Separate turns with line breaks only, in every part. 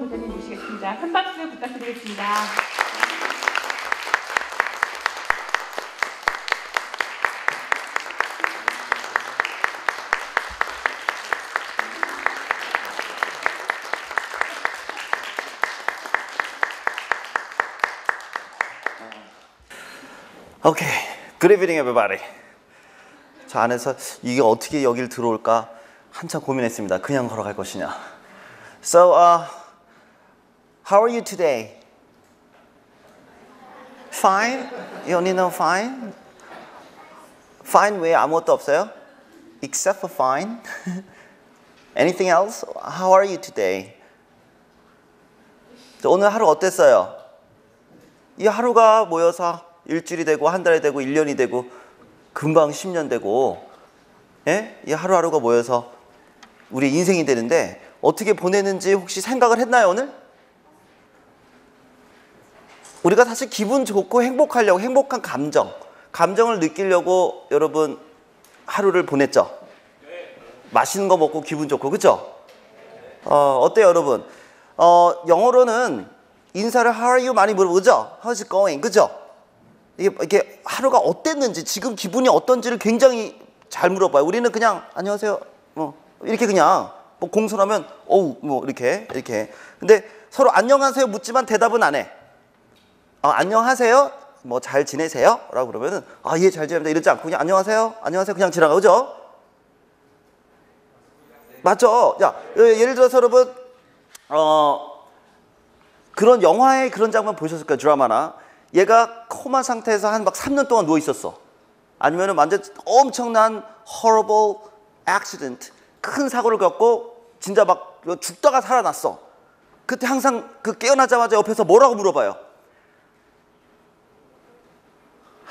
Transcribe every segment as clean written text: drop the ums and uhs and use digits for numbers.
교수님 모시겠습니다. 큰 박수 부탁드리겠습니다.
Okay, good evening everybody. 저 안에서 이게 어떻게 여길 들어올까 한참 고민했습니다. 그냥 걸어갈 것이냐. So, how are you today? Fine? You only know fine? Fine 외에 아무것도 없어요? Except for fine? Anything else? How are you today? 오늘 하루 어땠어요? 이 하루가 모여서 일주일이 되고 한 달이 되고 1년이 되고 금방 10년 되고 예? 이 하루하루가 모여서 우리 인생이 되는데 어떻게 보내는지 혹시 생각을 했나요 오늘? 우리가 사실 기분 좋고 행복하려고 행복한 감정을 느끼려고 여러분 하루를 보냈죠? 맛있는 거 먹고 기분 좋고 그죠? 어때요 여러분? 영어로는 인사를 How are you 많이 물어보죠? How's it going? 그죠? 이게 하루가 어땠는지 지금 기분이 어떤지를 굉장히 잘 물어봐요. 우리는 그냥 안녕하세요 이렇게 그냥 뭐 공손하면 어우 뭐 이렇게 근데 서로 안녕하세요 묻지만 대답은 안 해. 안녕하세요 뭐 잘 지내세요? 라고 그러면은 예 잘 지냅니다 이러지 않고 그냥 안녕하세요 그냥 지나가. 그죠? 맞죠? 야 예를 들어서 여러분 그런 영화의 그런 장면 보셨을 거예요. 드라마나 얘가 코마 상태에서 한 막 3년 동안 누워 있었어. 아니면은 완전 엄청난 horrible accident, 큰 사고를 겪고 진짜 막 죽다가 살아났어. 그때 항상 그 깨어나자마자 옆에서 뭐라고 물어봐요?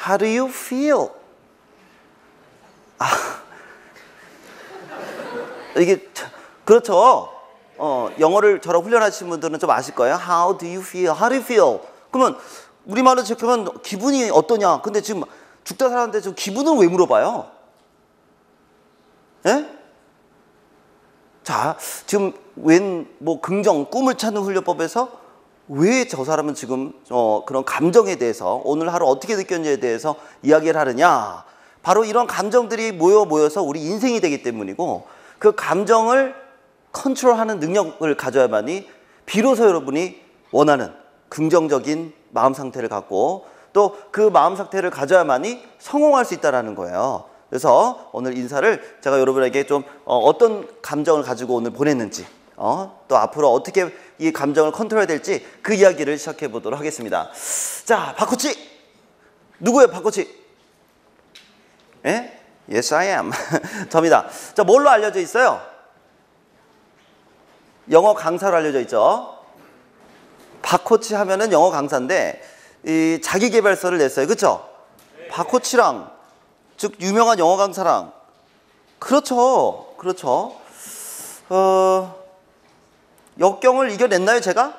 How do you feel? 이게 그렇죠. 영어를 저랑 훈련하신 분들은 좀 아실 거예요. How do you feel? How do you feel? 그러면 우리말로 체크하면 기분이 어떠냐? 근데 지금 죽다 살았는데 저 기분은 왜 물어봐요? 예? 자, 지금 뭐 긍정, 꿈을 찾는 훈련법에서 왜 저 사람은 지금 그런 감정에 대해서 오늘 하루 어떻게 느꼈는지에 대해서 이야기를 하느냐? 바로 이런 감정들이 모여서 우리 인생이 되기 때문이고 그 감정을 컨트롤하는 능력을 가져야만이 비로소 여러분이 원하는 긍정적인 마음 상태를 갖고 또 그 마음 상태를 가져야만이 성공할 수 있다는 거예요. 그래서 오늘 인사를 제가 여러분에게 좀 어떤 감정을 가지고 오늘 보냈는지 또 앞으로 어떻게 이 감정을 컨트롤해야 될지 그 이야기를 시작해 보도록 하겠습니다. 자, 박코치! 누구예요, 박코치? 예? Yes, I am. 접니다. 자, 뭘로 알려져 있어요? 영어 강사로 알려져 있죠. 박코치 하면은 영어 강사인데 이 자기계발서를 냈어요. 그렇죠? 네. 박코치랑 즉 유명한 영어 강사랑 그렇죠. 역경을 이겨냈나요, 제가?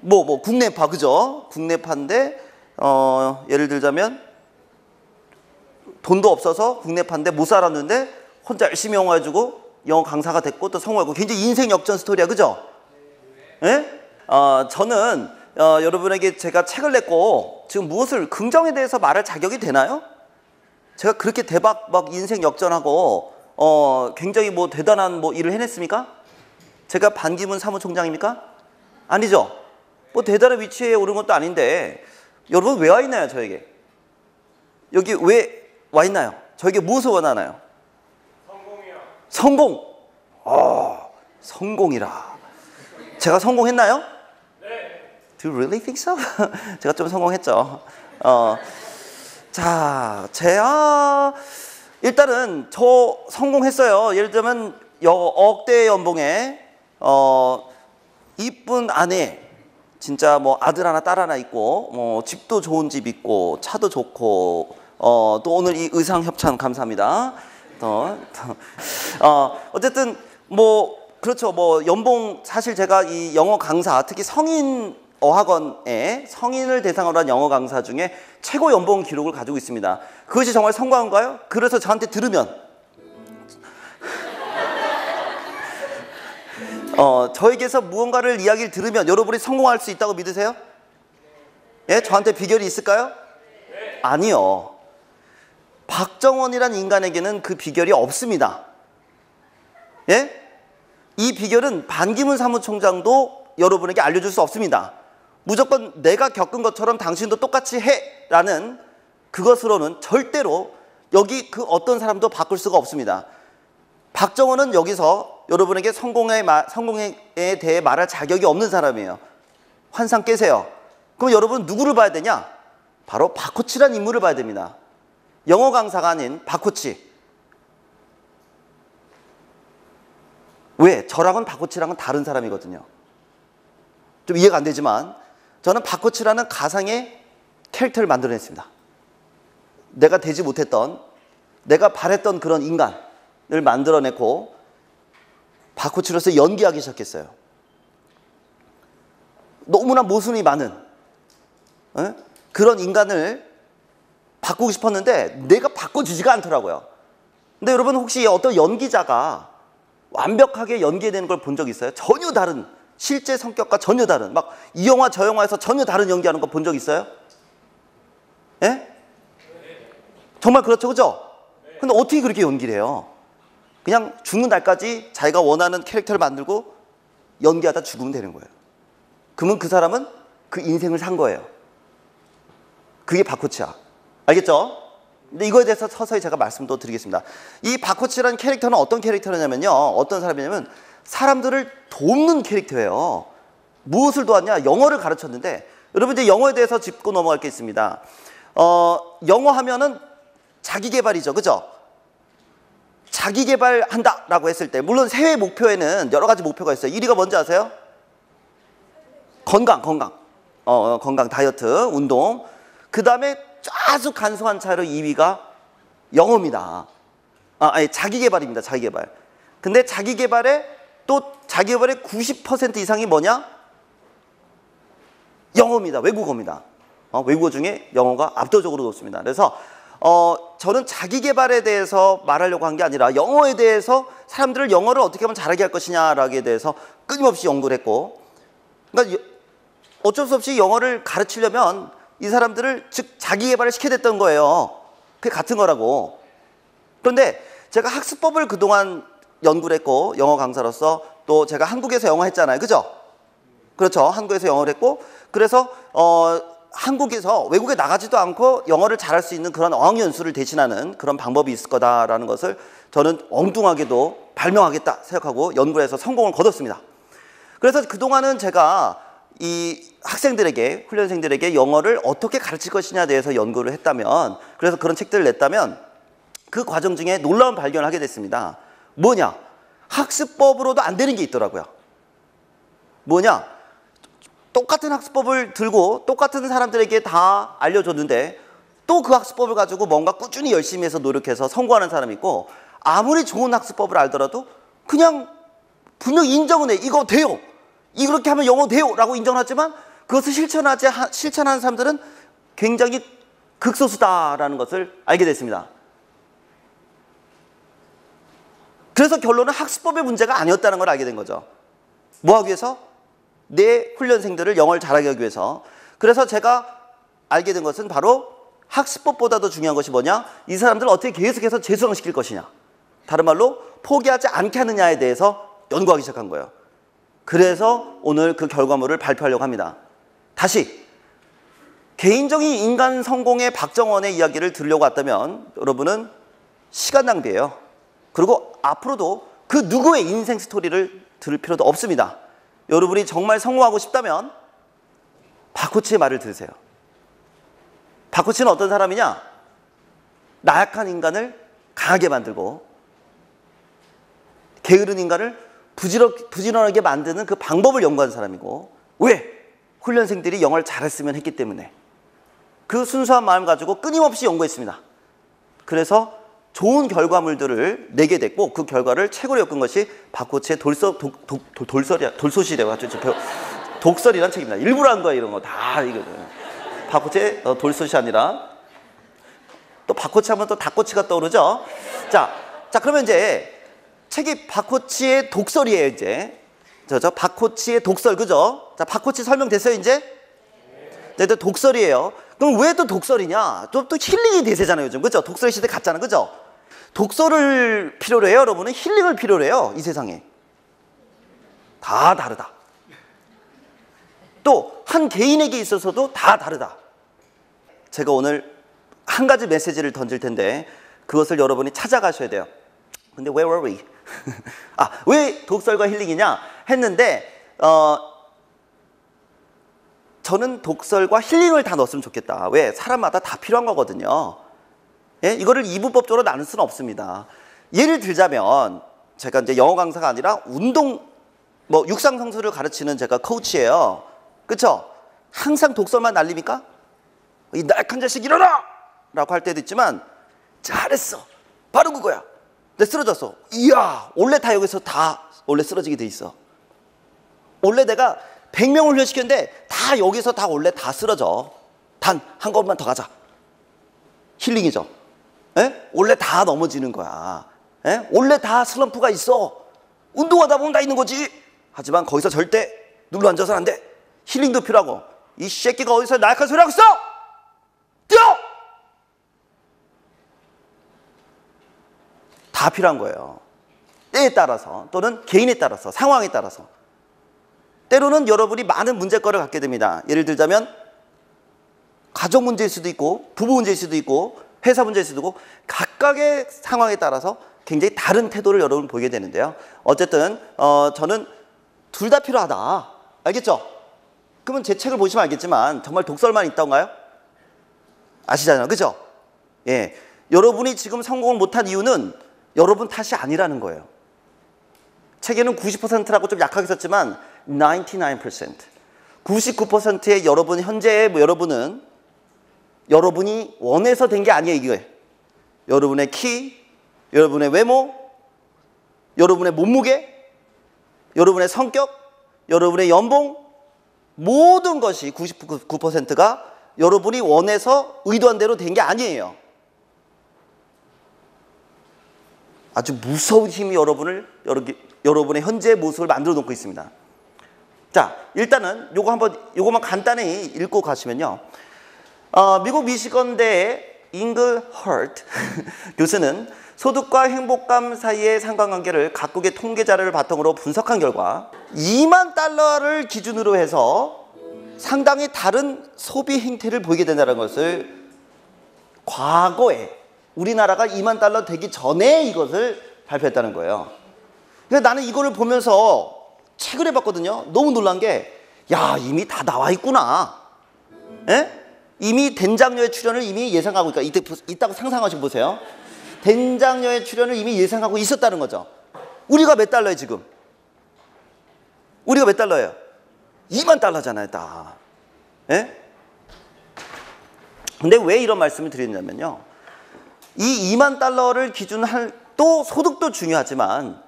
뭐 국내파 그죠? 국내파인데 예를 들자면 돈도 없어서 국내파인데 못 살았는데 혼자 열심히 영어 해주고 영어 강사가 됐고 또 성공하고 굉장히 인생 역전 스토리야. 그죠? 예? 저는 여러분에게 제가 책을 냈고 지금 무엇을 긍정에 대해서 말할 자격이 되나요? 제가 그렇게 대박 막 인생 역전하고 굉장히 뭐 대단한 뭐 일을 해냈습니까? 제가 반기문 사무총장입니까? 아니죠. 뭐 대단한 위치에 오른 것도 아닌데 여러분 왜 와 있나요, 저에게? 여기 왜 와 있나요? 저에게 무엇을 원하나요?
성공이요.
성공. 성공이라. 제가 성공했나요? Do you really think so? 제가 좀 성공했죠. 자, 제가 일단은 저 성공했어요. 예를 들면 억대 연봉에 이쁜 아내, 진짜 뭐 아들 하나 딸 하나 있고 뭐 집도 좋은 집 있고 차도 좋고 또 오늘 이 의상 협찬 감사합니다. 어쨌든 뭐 그렇죠. 뭐 연봉 사실 제가 이 영어 강사 특히 성인 어학원에 성인을 대상으로 한 영어 강사 중에 최고 연봉 기록을 가지고 있습니다. 그것이 정말 성공한가요? 그래서 저한테 들으면 저에게서 무언가를 이야기를 들으면 여러분이 성공할 수 있다고 믿으세요? 예? 저한테 비결이 있을까요? 아니요. 박정원이란 인간에게는 그 비결이 없습니다. 예? 이 비결은 반기문 사무총장도 여러분에게 알려줄 수 없습니다. 무조건 내가 겪은 것처럼 당신도 똑같이 해라는 그것으로는 절대로 여기 그 어떤 사람도 바꿀 수가 없습니다. 박정원은 여기서 여러분에게 성공에 대해 말할 자격이 없는 사람이에요. 환상 깨세요. 그럼 여러분 누구를 봐야 되냐? 바로 박코치란 인물을 봐야 됩니다. 영어 강사가 아닌 박코치. 왜? 저랑은 박코치랑은 다른 사람이거든요. 좀 이해가 안 되지만 저는 박코치라는 가상의 캐릭터를 만들어냈습니다. 내가 되지 못했던, 내가 바랬던 그런 인간을 만들어냈고 박코치로서 연기하기 시작했어요. 너무나 모순이 많은 그런 인간을 바꾸고 싶었는데 내가 바꿔주지가 않더라고요. 근데 여러분 혹시 어떤 연기자가 완벽하게 연기해내는 걸 본 적 있어요? 전혀 다른, 실제 성격과 전혀 다른, 막 이 영화 저 영화에서 전혀 다른 연기하는 거 본 적 있어요? 예? 정말 그렇죠, 그죠? 근데 어떻게 그렇게 연기를 해요? 그냥 죽는 날까지 자기가 원하는 캐릭터를 만들고 연기하다 죽으면 되는 거예요. 그러면 그 사람은 그 인생을 산 거예요. 그게 박코치야. 알겠죠? 근데 이거에 대해서 서서히 제가 말씀도 드리겠습니다. 이 박코치라는 캐릭터는 어떤 캐릭터냐면요. 어떤 사람이냐면 사람들을 돕는 캐릭터예요. 무엇을 도왔냐? 영어를 가르쳤는데 여러분 이제 영어에 대해서 짚고 넘어갈 게 있습니다. 영어 하면은 자기 개발이죠. 그죠? 자기 개발한다라고 했을 때 물론 새해 목표에는 여러 가지 목표가 있어요. 1위가 뭔지 아세요? 건강. 건강, 다이어트, 운동. 그 다음에 아주 간소한 차이로 2위가 영어입니다. 아니, 자기 개발입니다. 자기 개발. 근데 자기 개발의 90% 이상이 뭐냐? 영어입니다. 외국어입니다. 외국어 중에 영어가 압도적으로 높습니다. 그래서 저는 자기 개발에 대해서 말하려고 한 게 아니라 영어에 대해서 사람들을 영어를 어떻게 하면 잘하게 할 것이냐라기에 대해서 끊임없이 연구를 했고, 그러니까 어쩔 수 없이 영어를 가르치려면 이 사람들을 즉 자기 개발을 시켜야 됐던 거예요. 그게 같은 거라고. 그런데 제가 학습법을 그동안 연구를 했고 영어 강사로서 또 제가 한국에서 영어 했잖아요. 그죠? 그렇죠. 한국에서 영어를 했고 그래서 한국에서 외국에 나가지도 않고 영어를 잘할 수 있는 그런 어학연수를 대신하는 그런 방법이 있을 거다라는 것을 저는 엉뚱하게도 발명하겠다 생각하고 연구를 해서 성공을 거뒀습니다. 그래서 그동안은 제가 이 학생들에게, 훈련생들에게 영어를 어떻게 가르칠 것이냐에 대해서 연구를 했다면, 그래서 그런 책들을 냈다면 그 과정 중에 놀라운 발견을 하게 됐습니다. 뭐냐? 학습법으로도 안 되는 게 있더라고요. 뭐냐? 똑같은 학습법을 들고 똑같은 사람들에게 다 알려줬는데 또 그 학습법을 가지고 뭔가 꾸준히 열심히 해서 노력해서 성공하는 사람이 있고, 아무리 좋은 학습법을 알더라도 그냥 분명히 인정은 해. 이거 돼요. 이렇게 하면 영어 돼요. 라고 인정하지만 그것을 실천하는 사람들은 굉장히 극소수다라는 것을 알게 됐습니다. 그래서 결론은 학습법의 문제가 아니었다는 걸 알게 된 거죠. 뭐 하기 위해서? 내 훈련생들을 영어를 잘하게 하기 위해서. 그래서 제가 알게 된 것은 바로 학습법보다도 중요한 것이 뭐냐? 이 사람들을 어떻게 계속해서 재수강시킬 것이냐. 다른 말로 포기하지 않게 하느냐에 대해서 연구하기 시작한 거예요. 그래서 오늘 그 결과물을 발표하려고 합니다. 다시 개인적인 인간 성공의 박정원의 이야기를 들으려고 왔다면 여러분은 시간 낭비예요. 그리고 앞으로도 그 누구의 인생 스토리를 들을 필요도 없습니다. 여러분이 정말 성공하고 싶다면 박코치의 말을 들으세요. 박코치는 어떤 사람이냐? 나약한 인간을 강하게 만들고 게으른 인간을 부지런하게 만드는 그 방법을 연구한 사람이고, 왜? 훈련생들이 영어를 잘했으면 했기 때문에. 그 순수한 마음 가지고 끊임없이 연구했습니다. 그래서 좋은 결과물들을 내게 됐고 그 결과를 책으로 엮은 것이 박코치의 돌소시라고 하죠. 독설이란 책입니다. 일부러 한 거야 이런 거 다. 이거 박코치의 돌소시 아니라 또 박코치 하면 또 닭꼬치가 떠오르죠. 자 그러면 이제 책이 박코치의 독설이에요. 이제 박코치의 독설, 그죠? 자, 박코치 설명됐어요, 이제? 네, 또 독설이에요. 그럼 왜 또 독설이냐? 또 힐링이 대세잖아요, 요즘. 그죠? 독설 시대 갔잖아, 그죠? 독설을 필요로 해요, 여러분은? 힐링을 필요로 해요, 이 세상에. 다 다르다. 또, 한 개인에게 있어서도 다 다르다. 제가 오늘 한 가지 메시지를 던질 텐데, 그것을 여러분이 찾아가셔야 돼요. 근데 where were we? 왜 독설과 힐링이냐 했는데 저는 독설과 힐링을 다 넣었으면 좋겠다. 왜? 사람마다 다 필요한 거거든요. 예? 이거를 이분법적으로 나눌 수는 없습니다. 예를 들자면 제가 이제 영어 강사가 아니라 운동 육상 선수를 가르치는 제가 코치예요. 그렇죠? 항상 독설만 날립니까? 이 날카로운 자식 일어나! 라고 할 때도 있지만 잘했어. 바로 그거야. 근데 쓰러졌어. 이야, 원래 다 여기서 다 원래 쓰러지게 돼 있어. 원래 내가 100명을 훈련시켰는데 다 여기서 다 원래 다 쓰러져. 단 한 걸음만 더 가자. 힐링이죠. 에? 원래 다 넘어지는 거야. 에? 원래 다 슬럼프가 있어. 운동하다 보면 다 있는 거지. 하지만 거기서 절대 눌러 앉아서는 안 돼. 힐링도 필요하고. 이 새끼가 어디서 날카로운 소리 하고 있어? 뛰어! 다 필요한 거예요. 때에 따라서 또는 개인에 따라서 상황에 따라서. 때로는 여러분이 많은 문제거리를 갖게 됩니다. 예를 들자면 가족 문제일 수도 있고 부부 문제일 수도 있고 회사 문제일 수도 있고 각각의 상황에 따라서 굉장히 다른 태도를 여러분 보이게 되는데요. 어쨌든 저는 둘 다 필요하다. 알겠죠? 그러면 제 책을 보시면 알겠지만 정말 독설만 있던가요? 아시잖아요. 그죠? 예. 여러분이 지금 성공을 못한 이유는 여러분 탓이 아니라는 거예요. 책에는 90%라고 좀 약하게 썼지만 99%. 99%의 여러분, 현재의 여러분은 여러분이 원해서 된 게 아니에요, 이게. 여러분의 키, 여러분의 외모, 여러분의 몸무게, 여러분의 성격, 여러분의 연봉, 모든 것이 99%가 여러분이 원해서 의도한 대로 된 게 아니에요. 아주 무서운 힘이 여러분의 현재의 모습을 만들어 놓고 있습니다. 자, 일단은 요거만 간단히 읽고 가시면요. 미국 미시건대의 잉글허트 교수는 소득과 행복감 사이의 상관관계를 각국의 통계 자료를 바탕으로 분석한 결과 2만 달러를 기준으로 해서 상당히 다른 소비 행태를 보이게 된다는 것을 과거에 우리나라가 2만 달러 되기 전에 이것을 발표했다는 거예요. 그래서 나는 이거를 보면서 책을 해봤거든요. 너무 놀란 게, 야, 이미 다 나와 있구나. 에? 이미 된장녀의 출연을 이미 예상하고 있다. 이따가 상상하시고 보세요. 된장녀의 출연을 이미 예상하고 있었다는 거죠. 우리가 몇 달러예요, 지금? 우리가 몇 달러예요? 2만 달러잖아요, 딱. 에? 근데 왜 이런 말씀을 드리냐면요. 이 2만 달러를 기준할 또 소득도 중요하지만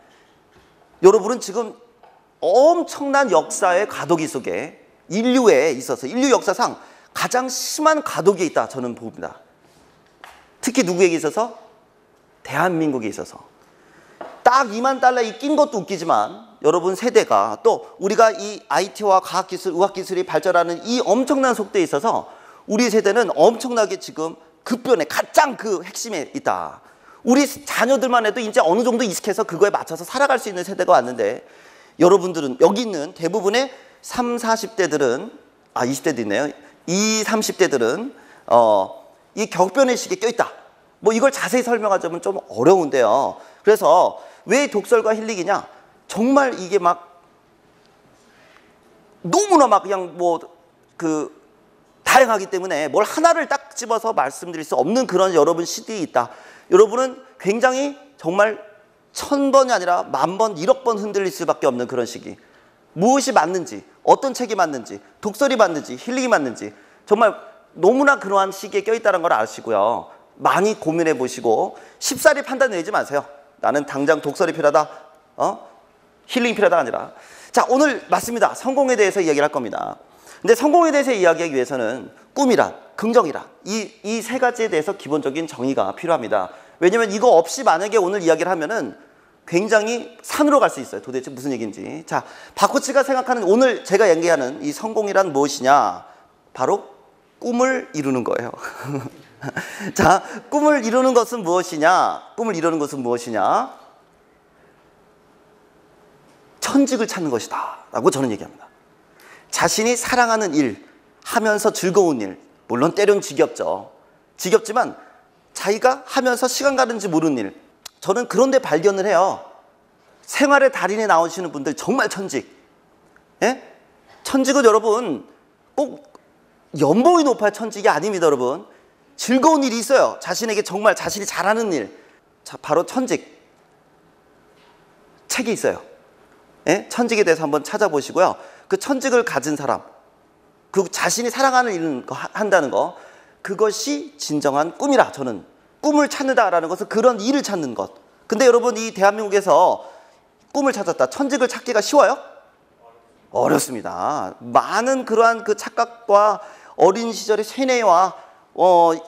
여러분은 지금 엄청난 역사의 과도기 속에 인류에 있어서 인류 역사상 가장 심한 과도기에 있다 저는 봅니다. 특히 누구에게 있어서? 대한민국에 있어서. 딱 2만 달러에 낀 것도 웃기지만 여러분 세대가 또 우리가 이 IT와 과학기술, 의학기술이 발전하는 이 엄청난 속도에 있어서 우리 세대는 엄청나게 지금 급변에 가장 그 핵심에 있다. 우리 자녀들만 해도 이제 어느 정도 익숙해서 그거에 맞춰서 살아갈 수 있는 세대가 왔는데 여러분들은 여기 있는 대부분의 30, 40대들은 20대도 있네요. 20, 30대들은 이 격변의 시기에 껴있다. 뭐 이걸 자세히 설명하자면 좀 어려운데요. 그래서 왜 독설과 힐링이냐? 정말 이게 막 너무나 막 그냥 다양하기 때문에 뭘 하나를 딱 집어서 말씀드릴 수 없는 그런 여러분 시대에 있다. 여러분은 굉장히 정말 1000번이 아니라 10,000번, 1억 번 흔들릴 수밖에 없는 그런 시기. 무엇이 맞는지, 어떤 책이 맞는지, 독설이 맞는지, 힐링이 맞는지 정말 너무나 그러한 시기에 껴있다는 걸 아시고요. 많이 고민해 보시고 쉽사리 판단 내지 마세요. 나는 당장 독설이 필요하다, 힐링이 필요하다 아니라. 자, 오늘 맞습니다. 성공에 대해서 이야기를 할 겁니다. 근데 성공에 대해서 이야기하기 위해서는 꿈이란, 긍정이란 이 세 가지에 대해서 기본적인 정의가 필요합니다. 왜냐면 이거 없이 만약에 오늘 이야기를 하면은 굉장히 산으로 갈 수 있어요. 도대체 무슨 얘기인지. 자, 바코츠가 생각하는 오늘 제가 얘기하는 이 성공이란 무엇이냐? 바로 꿈을 이루는 거예요. 자, 꿈을 이루는 것은 무엇이냐? 꿈을 이루는 것은 무엇이냐? 천직을 찾는 것이다 라고 저는 얘기합니다. 자신이 사랑하는 일, 하면서 즐거운 일, 물론 때론 지겹죠. 지겹지만 자기가 하면서 시간 가는지 모르는 일, 저는 그런데 발견을 해요. 생활의 달인에 나오시는 분들 정말 천직. 예? 천직은 여러분 꼭 연봉이 높아야 천직이 아닙니다. 여러분, 즐거운 일이 있어요. 자신에게 정말 자신이 잘하는 일. 자, 바로 천직. 책이 있어요. 예? 천직에 대해서 한번 찾아보시고요. 그 천직을 가진 사람, 그 자신이 사랑하는 일을 한다는 거, 그것이 진정한 꿈이라. 저는 꿈을 찾는다라는 것은 그런 일을 찾는 것. 근데 여러분, 이 대한민국에서 꿈을 찾았다, 천직을 찾기가 쉬워요? 어렵습니다. 많은 그러한 그 착각과 어린 시절의 세뇌와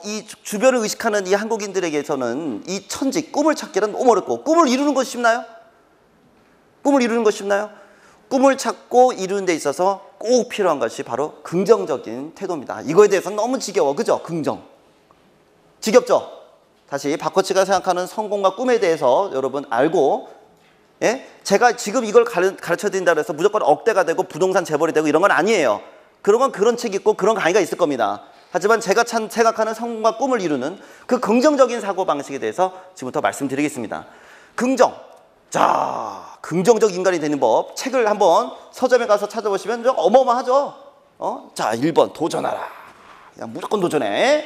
이 주변을 의식하는 이 한국인들에게서는 이 천직, 꿈을 찾기는 너무 어렵고, 꿈을 이루는 것이 쉽나요? 꿈을 이루는 것이 쉽나요? 꿈을 찾고 이루는 데 있어서 꼭 필요한 것이 바로 긍정적인 태도입니다. 이거에 대해서는 너무 지겨워. 그죠? 긍정. 지겹죠? 다시 바코츠가 생각하는 성공과 꿈에 대해서 여러분 알고, 예? 제가 지금 이걸 가르쳐 드린다고 해서 무조건 억대가 되고 부동산 재벌이 되고 이런 건 아니에요. 그런 책 있고 그런 강의가 있을 겁니다. 하지만 제가 생각하는 성공과 꿈을 이루는 그 긍정적인 사고방식에 대해서 지금부터 말씀드리겠습니다. 긍정. 자, 긍정적 인간이 되는 법, 책을 한번 서점에 가서 찾아보시면 좀 어마어마하죠. 자, 1번 도전하라. 그냥 무조건 도전해.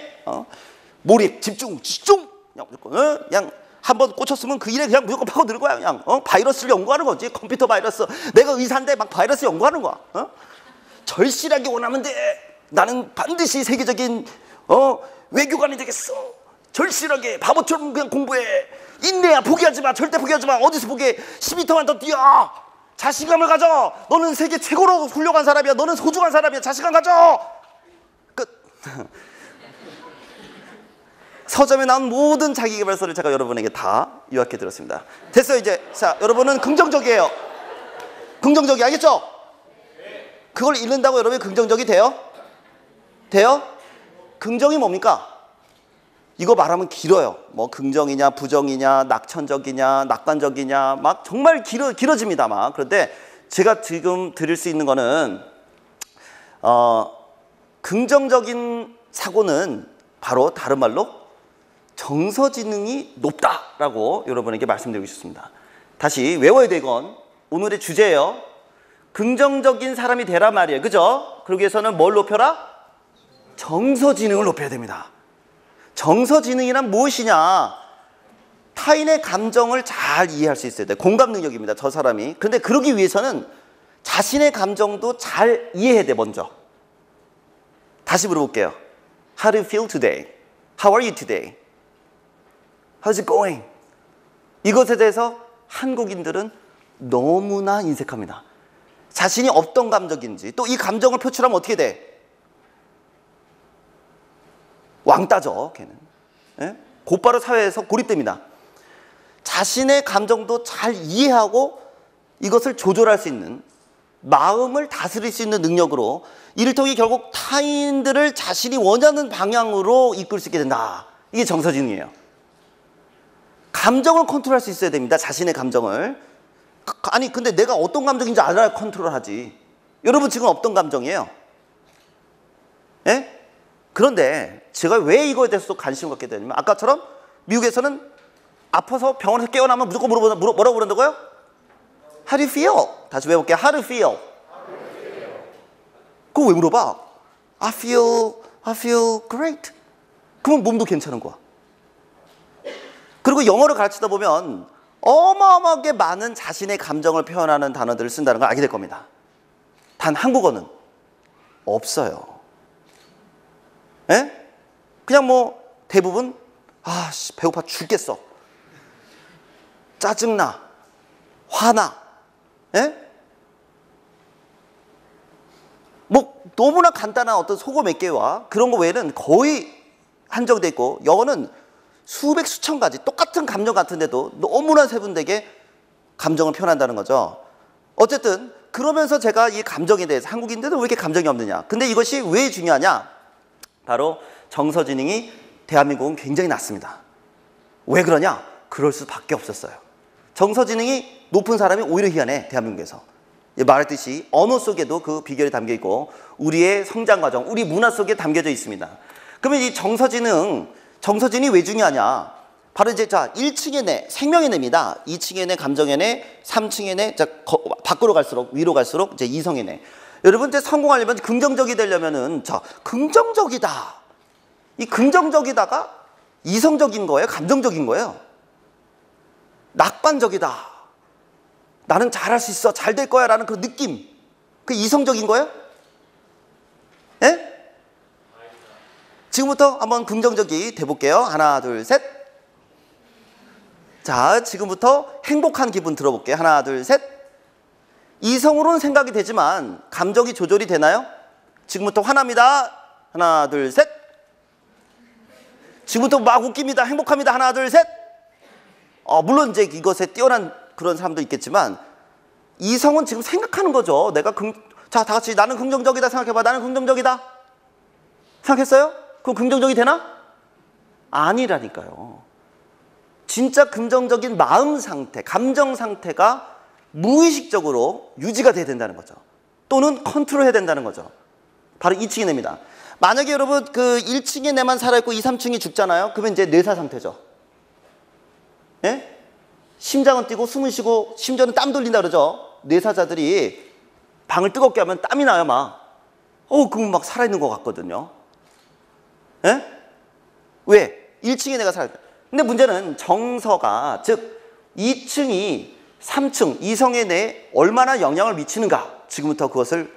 몰입, 집중. 그냥 무조건, 그냥 한번 꽂혔으면 그 일에 그냥 무조건 파고드는 거야. 그냥 바이러스를 연구하는 거지. 컴퓨터 바이러스. 내가 의사인데 막 바이러스 연구하는 거야. 절실하게 원하면 돼. 나는 반드시 세계적인 외교관이 되겠어. 절실하게 바보처럼 그냥 공부해. 인내야. 포기하지 마. 절대 포기하지 마. 어디서 포기해. 10m만 더 뛰어. 자신감을 가져. 너는 세계 최고로 훌륭한 사람이야. 너는 소중한 사람이야. 자신감 가져. 끝. 서점에 나온 모든 자기계발서를 제가 여러분에게 다 요약해 드렸습니다. 됐어요. 이제 자, 여러분은 긍정적이에요. 긍정적이 알겠죠? 그걸 읽는다고 여러분이 긍정적이 돼요? 돼요? 긍정이 뭡니까? 이거 말하면 길어요. 뭐 긍정이냐 부정이냐 낙천적이냐 낙관적이냐 막 정말 길어집니다. 막. 그런데 제가 지금 드릴 수 있는 거는 긍정적인 사고는 바로 다른 말로 정서지능이 높다라고 여러분에게 말씀드리고 싶습니다. 다시 외워야 되건 오늘의 주제예요. 긍정적인 사람이 되란 말이에요. 그죠? 그러기 위해서는 뭘 높여라? 정서지능을 높여야 됩니다. 정서지능이란 무엇이냐? 타인의 감정을 잘 이해할 수 있어야 돼. 공감 능력입니다. 저 사람이. 그런데 그러기 위해서는 자신의 감정도 잘 이해해야 돼. 먼저. 다시 물어볼게요. How do you feel today? How are you today? How's it going? 이것에 대해서 한국인들은 너무나 인색합니다. 자신이 어떤 감정인지, 또 이 감정을 표출하면 어떻게 돼? 왕따죠, 걔는. 예? 곧바로 사회에서 고립됩니다. 자신의 감정도 잘 이해하고 이것을 조절할 수 있는, 마음을 다스릴 수 있는 능력으로 이를 통해 결국 타인들을 자신이 원하는 방향으로 이끌 수 있게 된다. 이게 정서지능이에요. 감정을 컨트롤할 수 있어야 됩니다. 자신의 감정을. 아니 근데 내가 어떤 감정인지 알아야 컨트롤하지. 여러분 지금 어떤 감정이에요? 예? 그런데 제가 왜 이거에 대해서 관심을 갖게 되냐면 아까처럼 미국에서는 아파서 병원에서 깨어나면 무조건 뭐라고 부른다고요? How do you feel? 다시 외워볼게요. How do you feel? 그거 왜 물어봐? I feel great. 그러면 몸도 괜찮은 거야. 그리고 영어를 가르치다 보면 어마어마하게 많은 자신의 감정을 표현하는 단어들을 쓴다는 걸 알게 될 겁니다. 단 한국어는 없어요. 예? 그냥 뭐 대부분 배고파 죽겠어. 짜증나. 화나. 예? 뭐 너무나 간단한 어떤 속어 몇 개와 그런 거 외에는 거의 한정돼 있고 영어는 수백 수천 가지 똑같은 감정 같은데도 너무나 세분되게 감정을 표현한다는 거죠. 어쨌든 그러면서 제가 이 감정에 대해서 한국인들은 왜 이렇게 감정이 없느냐. 근데 이것이 왜 중요하냐. 바로 정서지능이 대한민국은 굉장히 낮습니다. 왜 그러냐? 그럴 수밖에 없었어요. 정서지능이 높은 사람이 오히려 희한해, 대한민국에서. 말했듯이 언어 속에도 그 비결이 담겨 있고 우리의 성장 과정, 우리 문화 속에 담겨져 있습니다. 그러면 이 정서지능이 왜 중요하냐? 바로 이제 자 1층의 내, 생명의 내입니다. 2층의 내, 감정의 내, 3층의 내, 자 밖으로 갈수록 위로 갈수록 이제 이성의 내. 여러분 이제 성공하려면 긍정적이 되려면은 자 긍정적이다. 이 긍정적이다가 이성적인 거예요, 감정적인 거예요. 낙관적이다. 나는 잘할 수 있어, 잘 될 거야 라는 그 느낌. 그 이성적인 거예요? 예? 지금부터 한번 긍정적이 돼볼게요. 하나, 둘, 셋. 자, 지금부터 행복한 기분 들어볼게요. 하나, 둘, 셋. 이성으로는 생각이 되지만 감정이 조절이 되나요? 지금부터 화납니다. 하나, 둘, 셋. 지금부터 막 웃깁니다. 행복합니다. 하나, 둘, 셋. 물론 이제 이것에 뛰어난 그런 사람도 있겠지만 이성은 지금 생각하는 거죠. 자, 다 같이 나는 긍정적이다 생각해봐. 나는 긍정적이다. 생각했어요? 그럼 긍정적이 되나? 아니라니까요. 진짜 긍정적인 마음 상태, 감정 상태가 무의식적으로 유지가 돼야 된다는 거죠. 또는 컨트롤해야 된다는 거죠. 바로 2층의 내입니다. 만약에 여러분 그 1층의 내만 살아있고 2, 3층이 죽잖아요. 그러면 이제 뇌사 상태죠. 예? 심장은 뛰고 숨은 쉬고 심지어는 땀 돌린다 그러죠. 뇌사자들이 방을 뜨겁게 하면 땀이 나요 막. 그러면 막 살아있는 것 같거든요. 예? 왜? 1층에 내가 살아있다. 근데 문제는 정서가 즉 2층이 3층 이성의 뇌에 얼마나 영향을 미치는가. 지금부터 그것을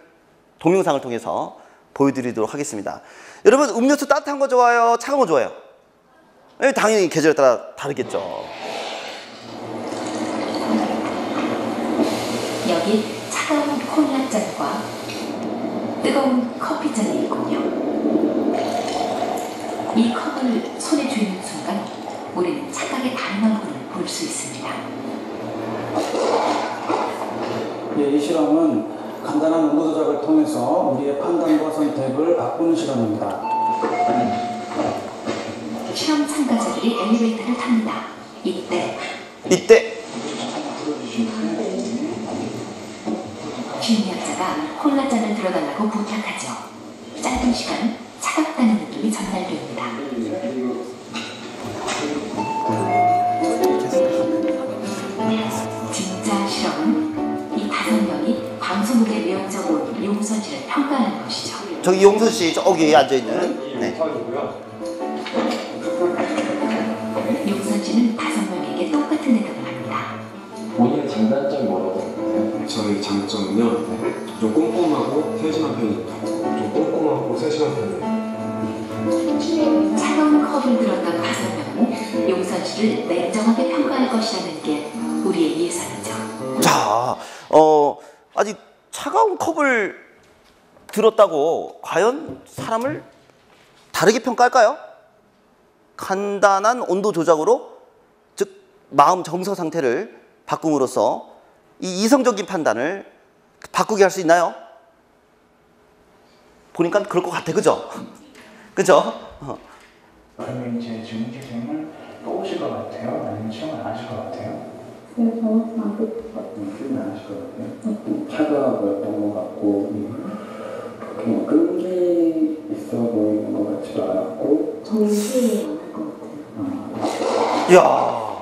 동영상을 통해서 보여드리도록 하겠습니다. 여러분 음료수 따뜻한 거 좋아요? 차가운 거 좋아해요? 당연히 계절에 따라 다르겠죠.
여기 차가운 콜라잔과 뜨거운 커피잔이 있군요. 이 컵을 손에 쥐는 순간 우리는 착각의 다른 얼굴을 볼 수 있습니다.
예, 이 실험은 간단한 온도 조작을 통해서 우리의 판단과 선택을 바꾸는 실험입니다.
실험 참가자들이 엘리베이터를 탑니다. 이때 심리학자가 콜라잔을 들어달라고 부탁하죠. 짧은 시간 차갑다는 느낌이 전달됩니다. 진짜 실험은 이 5명이 방송국에 내어져 온 용선씨를 평가하는 것이죠.
저기 용선 씨 저기 앉아있는. 네.
용선씨는 5명에게 똑같은 대답을 합니다.
본인의 장단점이 뭐라고 생각해요?
저희 장점은요, 좀 꼼꼼하고 세심한 편입니다. 좀 꼼꼼하고 세심한 편이에요.
차가운 컵을 들었던 5명은 용선씨를 냉정하게 평가할 것이라는 게 우리의 예상이죠.
자, 아직 차가운 컵을 들었다고 과연 사람을 다르게 평가할까요? 간단한 온도 조작으로 즉 마음 정서 상태를 바꿈으로써 이 이성적인 판단을 바꾸게 할 수 있나요? 보니까 그럴 것 같아, 그죠? 그죠?
그러면 이제 중기생을 또 오실 것 같아요? 아니면 시험을 안 하실 것 같아요?
시험은 안 하실 것 같아요.
시험을 안 하실 것 같아요? 차가웠던 것 같고 그렇게 끈기 있어 보이는 것 같지도 않았고
정신이 많을 것 같아요.
이야,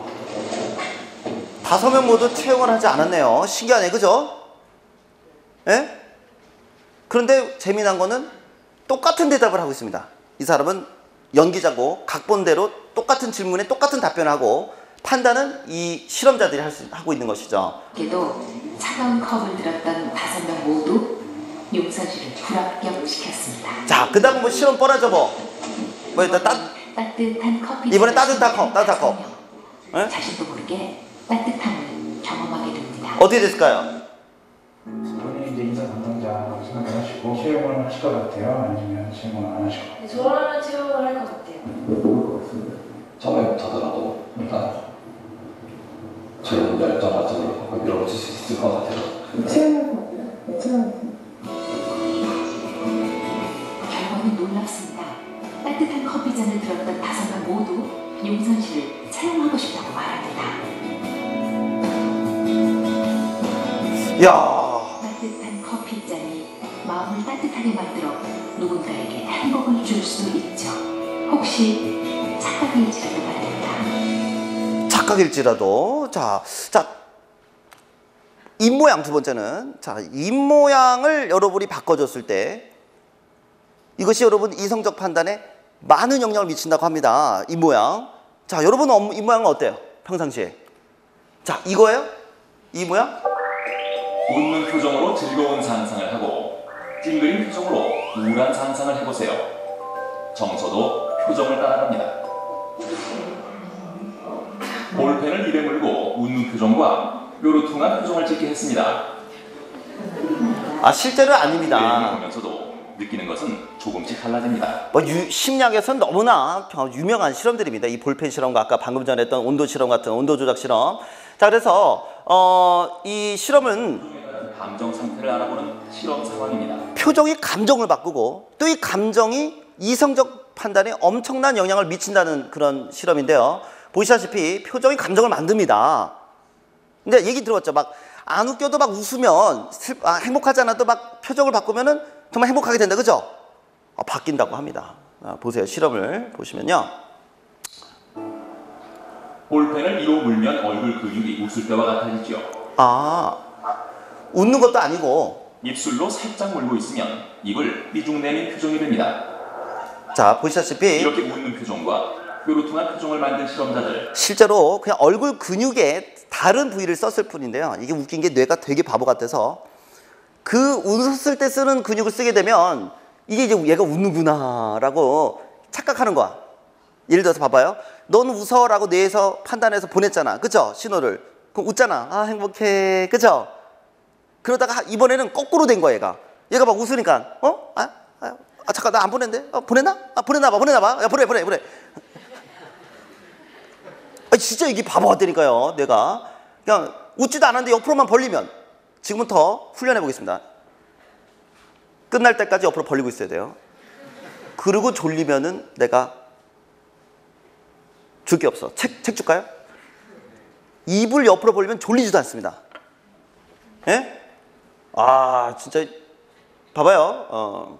5명 모두 채용을 하지 않았네요. 신기하네, 그죠? 예? 그런데 재미난 거는 똑같은 대답을 하고 있습니다. 이 사람은 연기자고 각본대로 똑같은 질문에 똑같은 답변을 하고 판단은 이 실험자들이 하고 있는 것이죠.
그래도 차가운 컵을 들었던 5명 모두 용선씨를 불합격시켰습니다.
자, 그 다음 뭐 실험 뻔하죠 뭐. 뭐 일단
따뜻한 커피.
이번에 따뜻한 컵. 예?
자신도 모르게 따뜻함을 경험하게 됩니다.
어떻게 됐을까요?
본인이 이제 인사 담당자라고 생각을 하시고 채용을 하실 것 같아요? 아니면 채용을 안 하실 것 같아요?
저라면 채용을 할 것 같아요.
모를 것 같습니다.
처음에 못하더라도 일단 저는 열정을 가지고 보실 수 있을 것 같아요.
체험할 것 같아요. 네, 체험했습니다.
결과는 놀랍습니다. 따뜻한 커피잔을 들었던 5명 모두 용선 씨를 사용하고 싶다고 말합니다.
야,
따뜻한 커피잔이 마음을 따뜻하게 만들어 누군가에게 행복을 줄 수 있죠. 혹시 착각일지라도 말입니다.
착각일지라도. 자, 입모양 두 번째는, 자, 입모양을 여러분이 바꿔줬을 때 이것이 여러분 이성적 판단에 많은 영향을 미친다고 합니다. 입모양. 자, 여러분 입모양은 어때요? 평상시에. 자, 이거예요? 이 모양?
웃는 표정으로 즐거운 상상을 하고 찡그린 표정으로 우울한 상상을 해보세요. 정서도 표정을 따라갑니다. 볼펜을 입에 물고 웃는 표정과 뾰루퉁한 표정을 짓게 했습니다.
아, 실제로 아닙니다.
보면서도 느끼는 것은 조금씩 달라집니다.
뭐 심리학에서는 너무나 유명한 실험들입니다. 이 볼펜 실험과 아까 방금 전에 했던 온도 실험 같은 온도 조작 실험. 자, 그래서 이 실험은
감정 상태를 알아보는 실험 상황입니다.
표정이 감정을 바꾸고 또 이 감정이 이성적 판단에 엄청난 영향을 미친다는 그런 실험인데요. 보시다시피 표정이 감정을 만듭니다. 근데 얘기 들어봤죠? 막 안 웃겨도 막 웃으면 행복하지 않아도 막 표정을 바꾸면은 정말 행복하게 된다, 그죠? 바뀐다고 합니다. 보세요. 실험을 보시면요.
볼펜을 이로 물면 얼굴 근육이 웃을 때와 같아지죠.
아, 웃는 것도 아니고
입술로 살짝 물고 있으면 입을 삐죽 내민 표정이 됩니다.
자, 보시다시피
이렇게 웃는 표정과 뾰루퉁한 표정을 만든 실험자들,
실제로 그냥 얼굴 근육에 다른 부위를 썼을 뿐인데요. 이게 웃긴 게 뇌가 되게 바보 같아서 그 웃었을 때 쓰는 근육을 쓰게 되면 이게 이제 얘가 웃는구나 라고 착각하는 거야. 예를 들어서 봐봐요. 넌 웃어 라고 뇌에서 판단해서 보냈잖아, 그죠? 신호를. 그럼 웃잖아. 아, 행복해, 그죠? 그러다가 이번에는 거꾸로 된 거야. 얘가 막 웃으니까 잠깐 나 안 보냈는데? 보냈나? 보내나봐. 야, 보내. 진짜 이게 바보 같다니까요. 내가 그냥 웃지도 않았는데 옆으로만 벌리면. 지금부터 훈련해 보겠습니다. 끝날 때까지 옆으로 벌리고 있어야 돼요. 그리고 졸리면은 내가 줄 게 없어. 책 줄까요? 입을 옆으로 벌리면 졸리지도 않습니다. 예? 아, 진짜 봐봐요.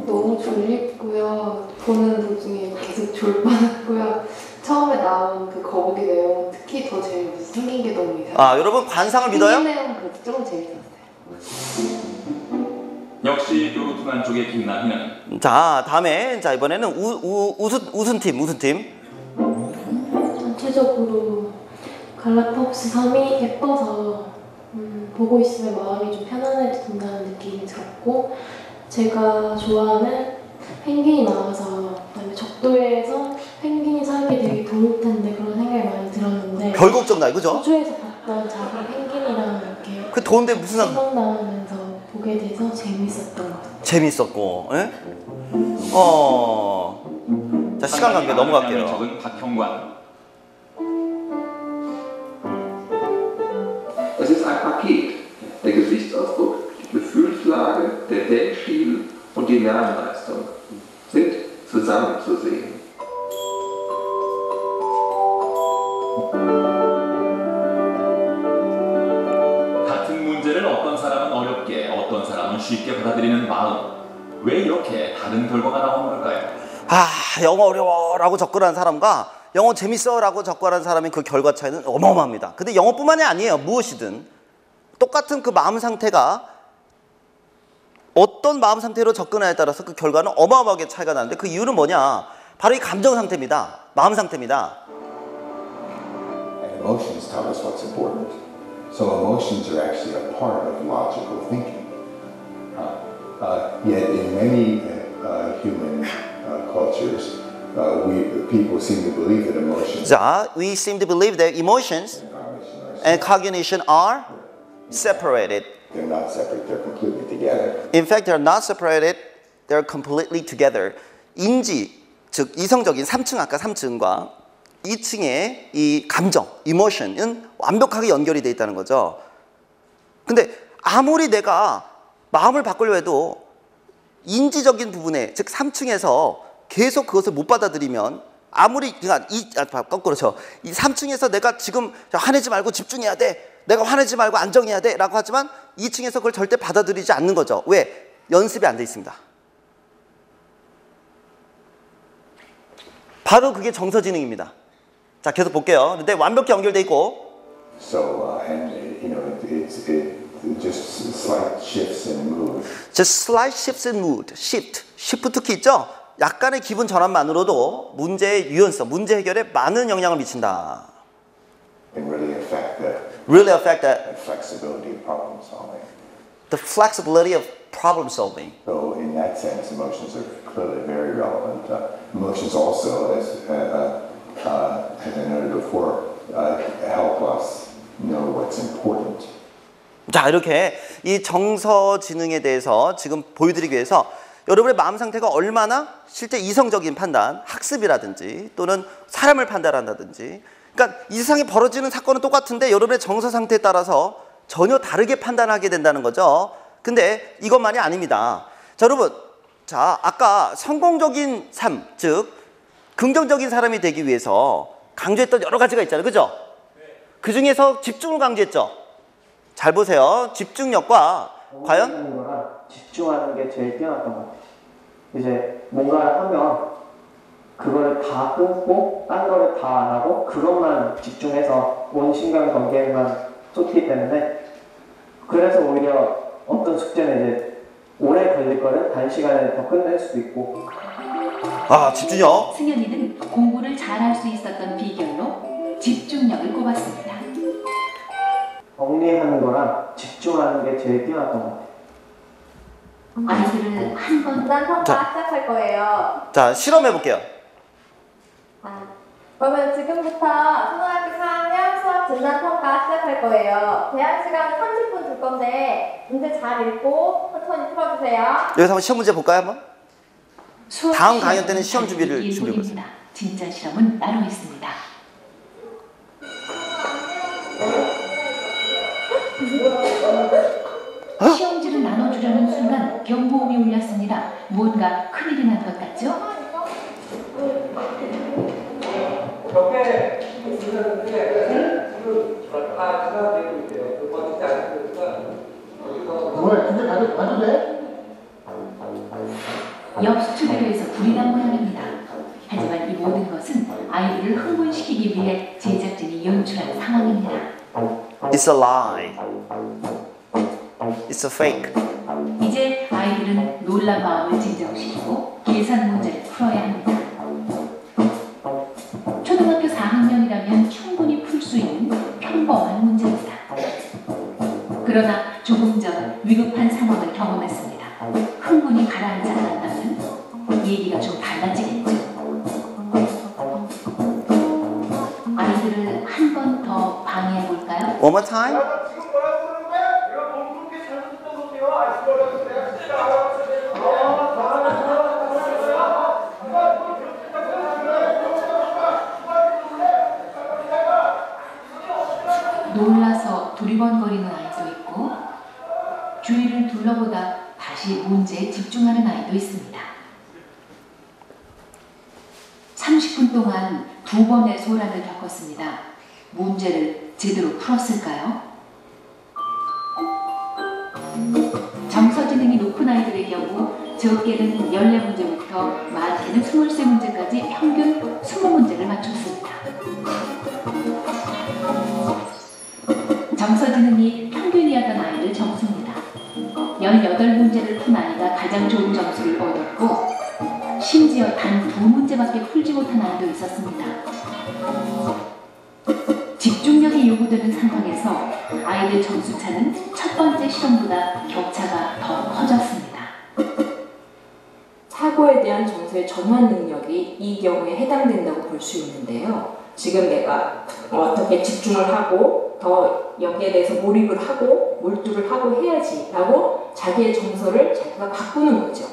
너무 졸립고요. 보는 도중에 계속 졸빠했고요. 처음에 나온 그 거북이 내용 특히 더 제일 생긴 게 너무 이상해요.
아, 여러분 관상을 믿어요?
생긴 내용은 그래도 조금 재밌었어요.
역시 뾰루퉁한 쪽의 김남희는
자, 다음에 자 이번에는 우승 팀.
전체적으로 갈라파고스 섬이 예뻐서 보고 있으면 마음이 좀 편안해진다는 느낌이 들었고, 제가 좋아하는 펭귄이 나와서 그다음에 적도에서 펭귄이 살기 되게 좋을 텐데 그런 생각이 많이 들었는데,
별 걱정 나요, 그죠?
호주에서 봤던 작은 펭귄이랑 이렇게
그 더운데 무슨
생각나면서 보게 돼서 재밌었던 것 같아요.
재밌었고, 예? 자, 시간 관계 넘어갈게요.
적은 박형관.
Es ist ein Paket. Der Gesichtsausdruck, die Gefühlslage, der Denkstil und die Lernleistung sind zusammen zu sehen.
같은 문제를 어떤 사람은 어렵게, 어떤 사람은 쉽게 받아들이는 마음. 왜 이렇게 다른 결과가 나오는 걸까요?
아, 영어 어려워라고 접근한 사람과 영어 재밌어라고 접근한 사람의 그 결과 차이는 어마어마합니다. 근데 영어뿐만이 아니에요. 무엇이든 똑같은 그 마음 상태가 어떤 마음 상태로 접근하에 따라서 그 결과는 어마어마하게 차이가 나는데, 그 이유는 뭐냐? 바로 이 감정 상태입니다. 마음 상태입니다.
And emotions tell us what's important. So emotions are actually a part of logical thinking. Yet in many human cultures, people seem to believe that emotions
자, we seem to believe that emotions and cognition are separated.
they're not separate, they're completely together.
In fact, they're not separated. They're completely together. 인지, 즉 이성적인 3층, 아까 3층과 2층에 이 감정, emotion은 완벽하게 연결이 돼 있다는 거죠. 근데 아무리 내가 마음을 바꾸려 해도 인지적인 부분에, 즉 3층에서 계속 그것을 못 받아들이면 아무리, 그러니까 거꾸로죠. 이 3층에서 내가 지금 화내지 말고 집중해야 돼, 내가 화내지 말고 안정해야 돼 라고 하지만 2층에서 그걸 절대 받아들이지 않는 거죠. 왜? 연습이 안 돼 있습니다. 바로 그게 정서지능입니다. 자, 계속 볼게요. 근데 완벽히 연결돼 있고.
So, and you know, it just slight shifts in mood.
Just slight shifts in mood. shift 키 있죠? 약간의 기분 전환만으로도 문제의 유연성, 문제 해결에 많은 영향을 미친다.
And really affect
the
flexibility of problem solving.
The flexibility of problem solving.
So in that sense, emotions are clearly very relevant. Emotions also, as I noted before, help us know what's important.
자, 이렇게 이 정서지능에 대해서 지금 보여드리기 위해서 여러분의 마음 상태가 얼마나 실제 이성적인 판단, 학습이라든지 또는 사람을 판단한다든지, 그러니까 이 세상에 벌어지는 사건은 똑같은데 여러분의 정서 상태에 따라서 전혀 다르게 판단하게 된다는 거죠. 근데 이것만이 아닙니다. 자, 여러분, 자, 아까 성공적인 삶, 즉 긍정적인 사람이 되기 위해서 강조했던 여러 가지가 있잖아요, 그죠? 그 중에서 집중을 강조했죠. 잘 보세요. 집중력과 과연
집중하는 게 제일 뛰어났던 것 같아요. 이제 뭔가를 하면 그거를 다 끊고 딴 거를 다 안 하고 그것만 집중해서 온 신경 전개에만 쏟기 때문에, 그래서 오히려 어떤 숙제는 이제 오래 걸릴 거를 단시간에 더 끝낼 수도 있고.
집중력.
승현이는 공부를 잘할 수 있었던 비결로 집중력을 꼽았습니다.
정리하는 거랑 집중하는 게 제일 뛰어났던 것 같아요.
아이들을 한 번
진단 평가 시작할 거예요.
자, 실험해 볼게요.
그러면 지금부터 초등학교 4학년 수학 진단 평가 시작할 거예요. 제한 시간 30분 줄 건데 문제 잘 읽고 천천히 풀어주세요.
여기서 한번 시험 문제 볼까요, 한번? 다음 강연 때는 시험 준비를 준비해보세요.
진짜 실험은 따로 있습니다. 시험지를 나눠주려는 순간 경보음이 울렸습니다. 무언가 큰일이 난 것 같죠? 옆 스튜디오에서 불이 난 모양입니다. 하지만 이 모든 것은 아이들을 흥분시키기 위해 제작진이 연출한 상황입니다.
It's a lie. It's a fake.
이제 아이들은 놀란 마음을 진정시키고 계산 문제를 풀어야 합니다. 초등학교 4학년이라면 충분히 풀 수 있는 평범한 문제입니다. 그러나 조금 전 위급한 상황을 경험했습니다. 흥분이 가라앉지 않았다면 얘기가 좀 달라지겠죠. 아이들을 한 번 더 방해해 볼까요?
One more time.
놀라서 두리번거리는 아이도 있고 주위를 둘러보다 다시 문제에 집중하는 아이도 있습니다. 30분 동안 2번의 소란을 겪었습니다. 문제를 제대로 풀었을까요? 정서지능이 높은 아이들의 경우 적게는 14문제부터 많게는 23문제까지 평균 20문제를 맞췄습니다. 정서지능이 평균이었던 아이들 점수입니다. 18문제를 푼 아이가 가장 좋은 점수를 얻었고 심지어 단 2문제밖에 풀지 못한 아이도 있었습니다. 집중력이 요구되는 상황에서 아이들 점수차는 첫 번째 시험보다 격차가 더 커졌습니다.
사고에 대한 정서의 전환 능력이 이 경우에 해당된다고 볼 수 있는데요. 지금 내가 어떻게 집중을 하고 더 여기에 대해서 몰입을 하고 몰두를 하고 해야지 라고 자기의 정서를 자기가 바꾸는 거죠.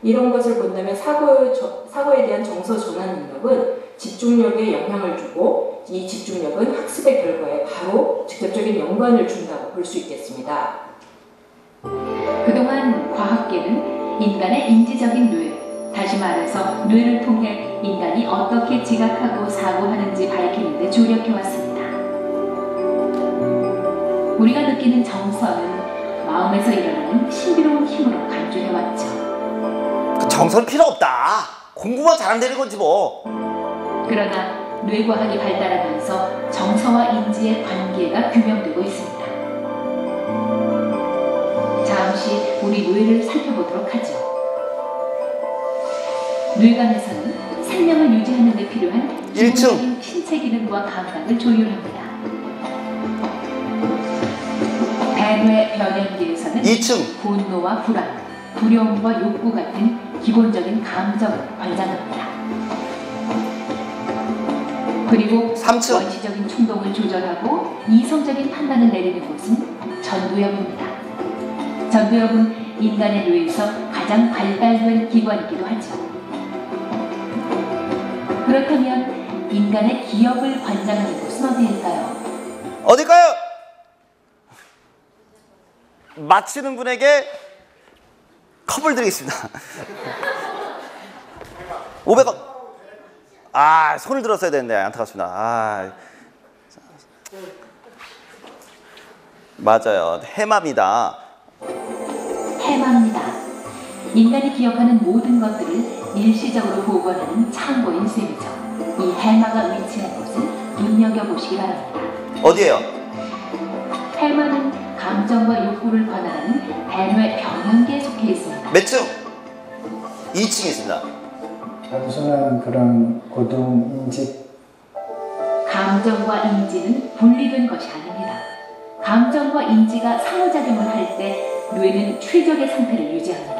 이런 것을 본다면 사고에 대한 정서 전환 능력은 집중력에 영향을 주고 이 집중력은 학습의 결과에 바로 직접적인 연관을 준다고 볼 수 있겠습니다.
그동안 과학계는 인간의 인지적인 뇌, 다시 말해서 뇌를 통해 인간이 어떻게 지각하고 사고하는지 밝히는 데 주력해왔습니다. 우리가 느끼는 정서는 마음에서 일어나는 신비로운 힘으로 간주해왔죠.
그 정서는 필요 없다. 공부만 잘하면 되는 거지 뭐.
그러나 뇌과학이 발달하면서 정서와 인지의 관계가 규명되고 있습니다. 잠시 우리 뇌를 살펴보도록 하죠. 뇌관에서는 생명을 유지하는 데 필요한 기본적인 신체 기능과 감각을 조율합니다. 대뇌 변연기에서는
2층
분노와 불안, 두려움과 욕구 같은 기본적인 감정을 관장합니다. 그리고
3층
원시적인 충동을 조절하고 이성적인 판단을 내리는 곳은 전두엽입니다. 전두엽은 인간의 뇌에서 가장 발달된 기관이기도 하죠. 그렇다면 인간의 기억을 관장하는 곳은 어디일까요?
어딜까요? 맞히는 분에게 컵을 드리겠습니다. 500원. 아, 손을 들었어야 되는데 안타깝습니다. 아. 맞아요. 해마입니다.
해마입니다. 인간이 기억하는 모든 것들을 일시적으로 복원하는 창고인 셈이죠. 이 해마가 위치한 곳은 눈여겨보시기 바랍니다.
어디예요?
해마는 감정과 욕구를 관할하는 대뇌 변연기에 속해 있습니다.
몇 층? 2층에 있습니다.
단순한 그런 고등 인지.
감정과 인지는 분리된 것이 아닙니다. 감정과 인지가 상호작용을 할 때 뇌는 최적의 상태를 유지합니다.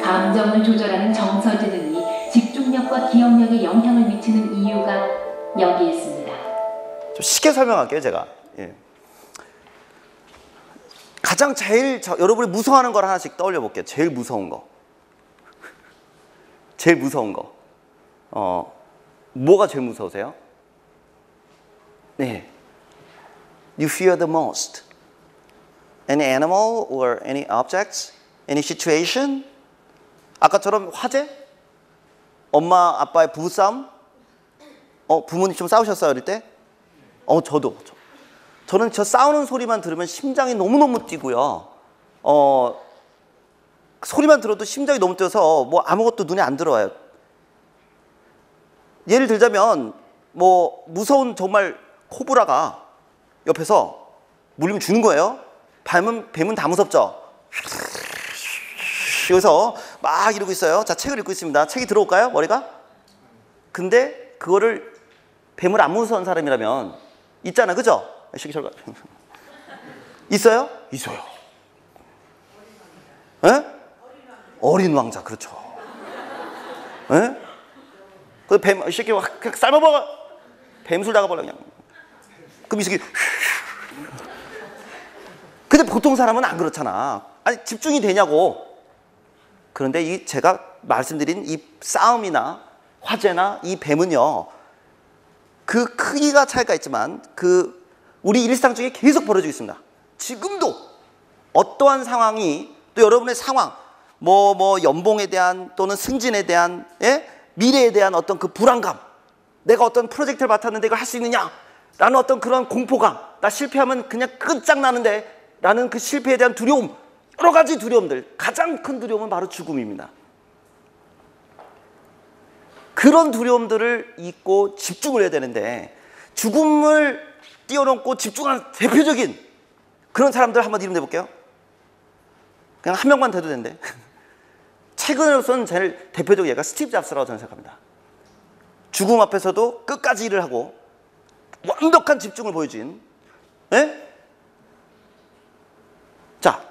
감정을 조절하는 정서지능이 집중력과 기억력에 영향을 미치는 이유가 여기에 있습니다.
좀 쉽게 설명할게요, 제가. 예. 가장 제일 여러분이 무서워하는 걸 하나씩 떠올려 볼게요. 제일 무서운 거. 제일 무서운 거. 뭐가 제일 무서우세요? 네. You fear the most. Any animal or any objects? Any situation? 아까처럼 화재? 엄마, 아빠의 부부싸움? 부모님 좀 싸우셨어요, 어릴 때? 저도. 저는 저 싸우는 소리만 들으면 심장이 너무너무 뛰고요. 소리만 들어도 심장이 너무 뛰어서 뭐 아무것도 눈에 안 들어와요. 예를 들자면 뭐 무서운 정말 코브라가 옆에서 물리면 죽는 거예요. 뱀은 다 무섭죠. 여기서 막 이러고 있어요. 자, 책을 읽고 있습니다. 책이 들어올까요? 머리가? 근데 그거를 뱀을 안 무서운 사람이라면 있잖아, 그죠? 있어요? 있어요. 에? 어린 왕자, 그렇죠. 에? 그 뱀, 이 새끼 확 삶아먹어. 뱀술 나가버려 그냥. 그럼 이 새끼. 근데 보통 사람은 안 그렇잖아. 아니, 집중이 되냐고. 그런데 제가 말씀드린 이 싸움이나 화재나 이 뱀은요, 그 크기가 차이가 있지만 우리 일상 중에 계속 벌어지고 있습니다. 지금도 어떠한 상황이 또 여러분의 상황, 연봉에 대한 또는 승진에 대한, 예? 미래에 대한 어떤 그 불안감, 내가 어떤 프로젝트를 맡았는데 이걸 할 수 있느냐 라는 어떤 그런 공포감, 나 실패하면 그냥 끝장나는데 라는 그 실패에 대한 두려움, 여러 가지 두려움들, 가장 큰 두려움은 바로 죽음입니다. 그런 두려움들을 잊고 집중을 해야 되는데 죽음을 뛰어넘고 집중하는 대표적인 그런 사람들 한번 이름 내볼게요. 그냥 한 명만 돼도 되는데 최근으로서는 제일 대표적인 얘가 스티브 잡스라고 저는 생각합니다. 죽음 앞에서도 끝까지 일을 하고 완벽한 집중을 보여준, 예? 자,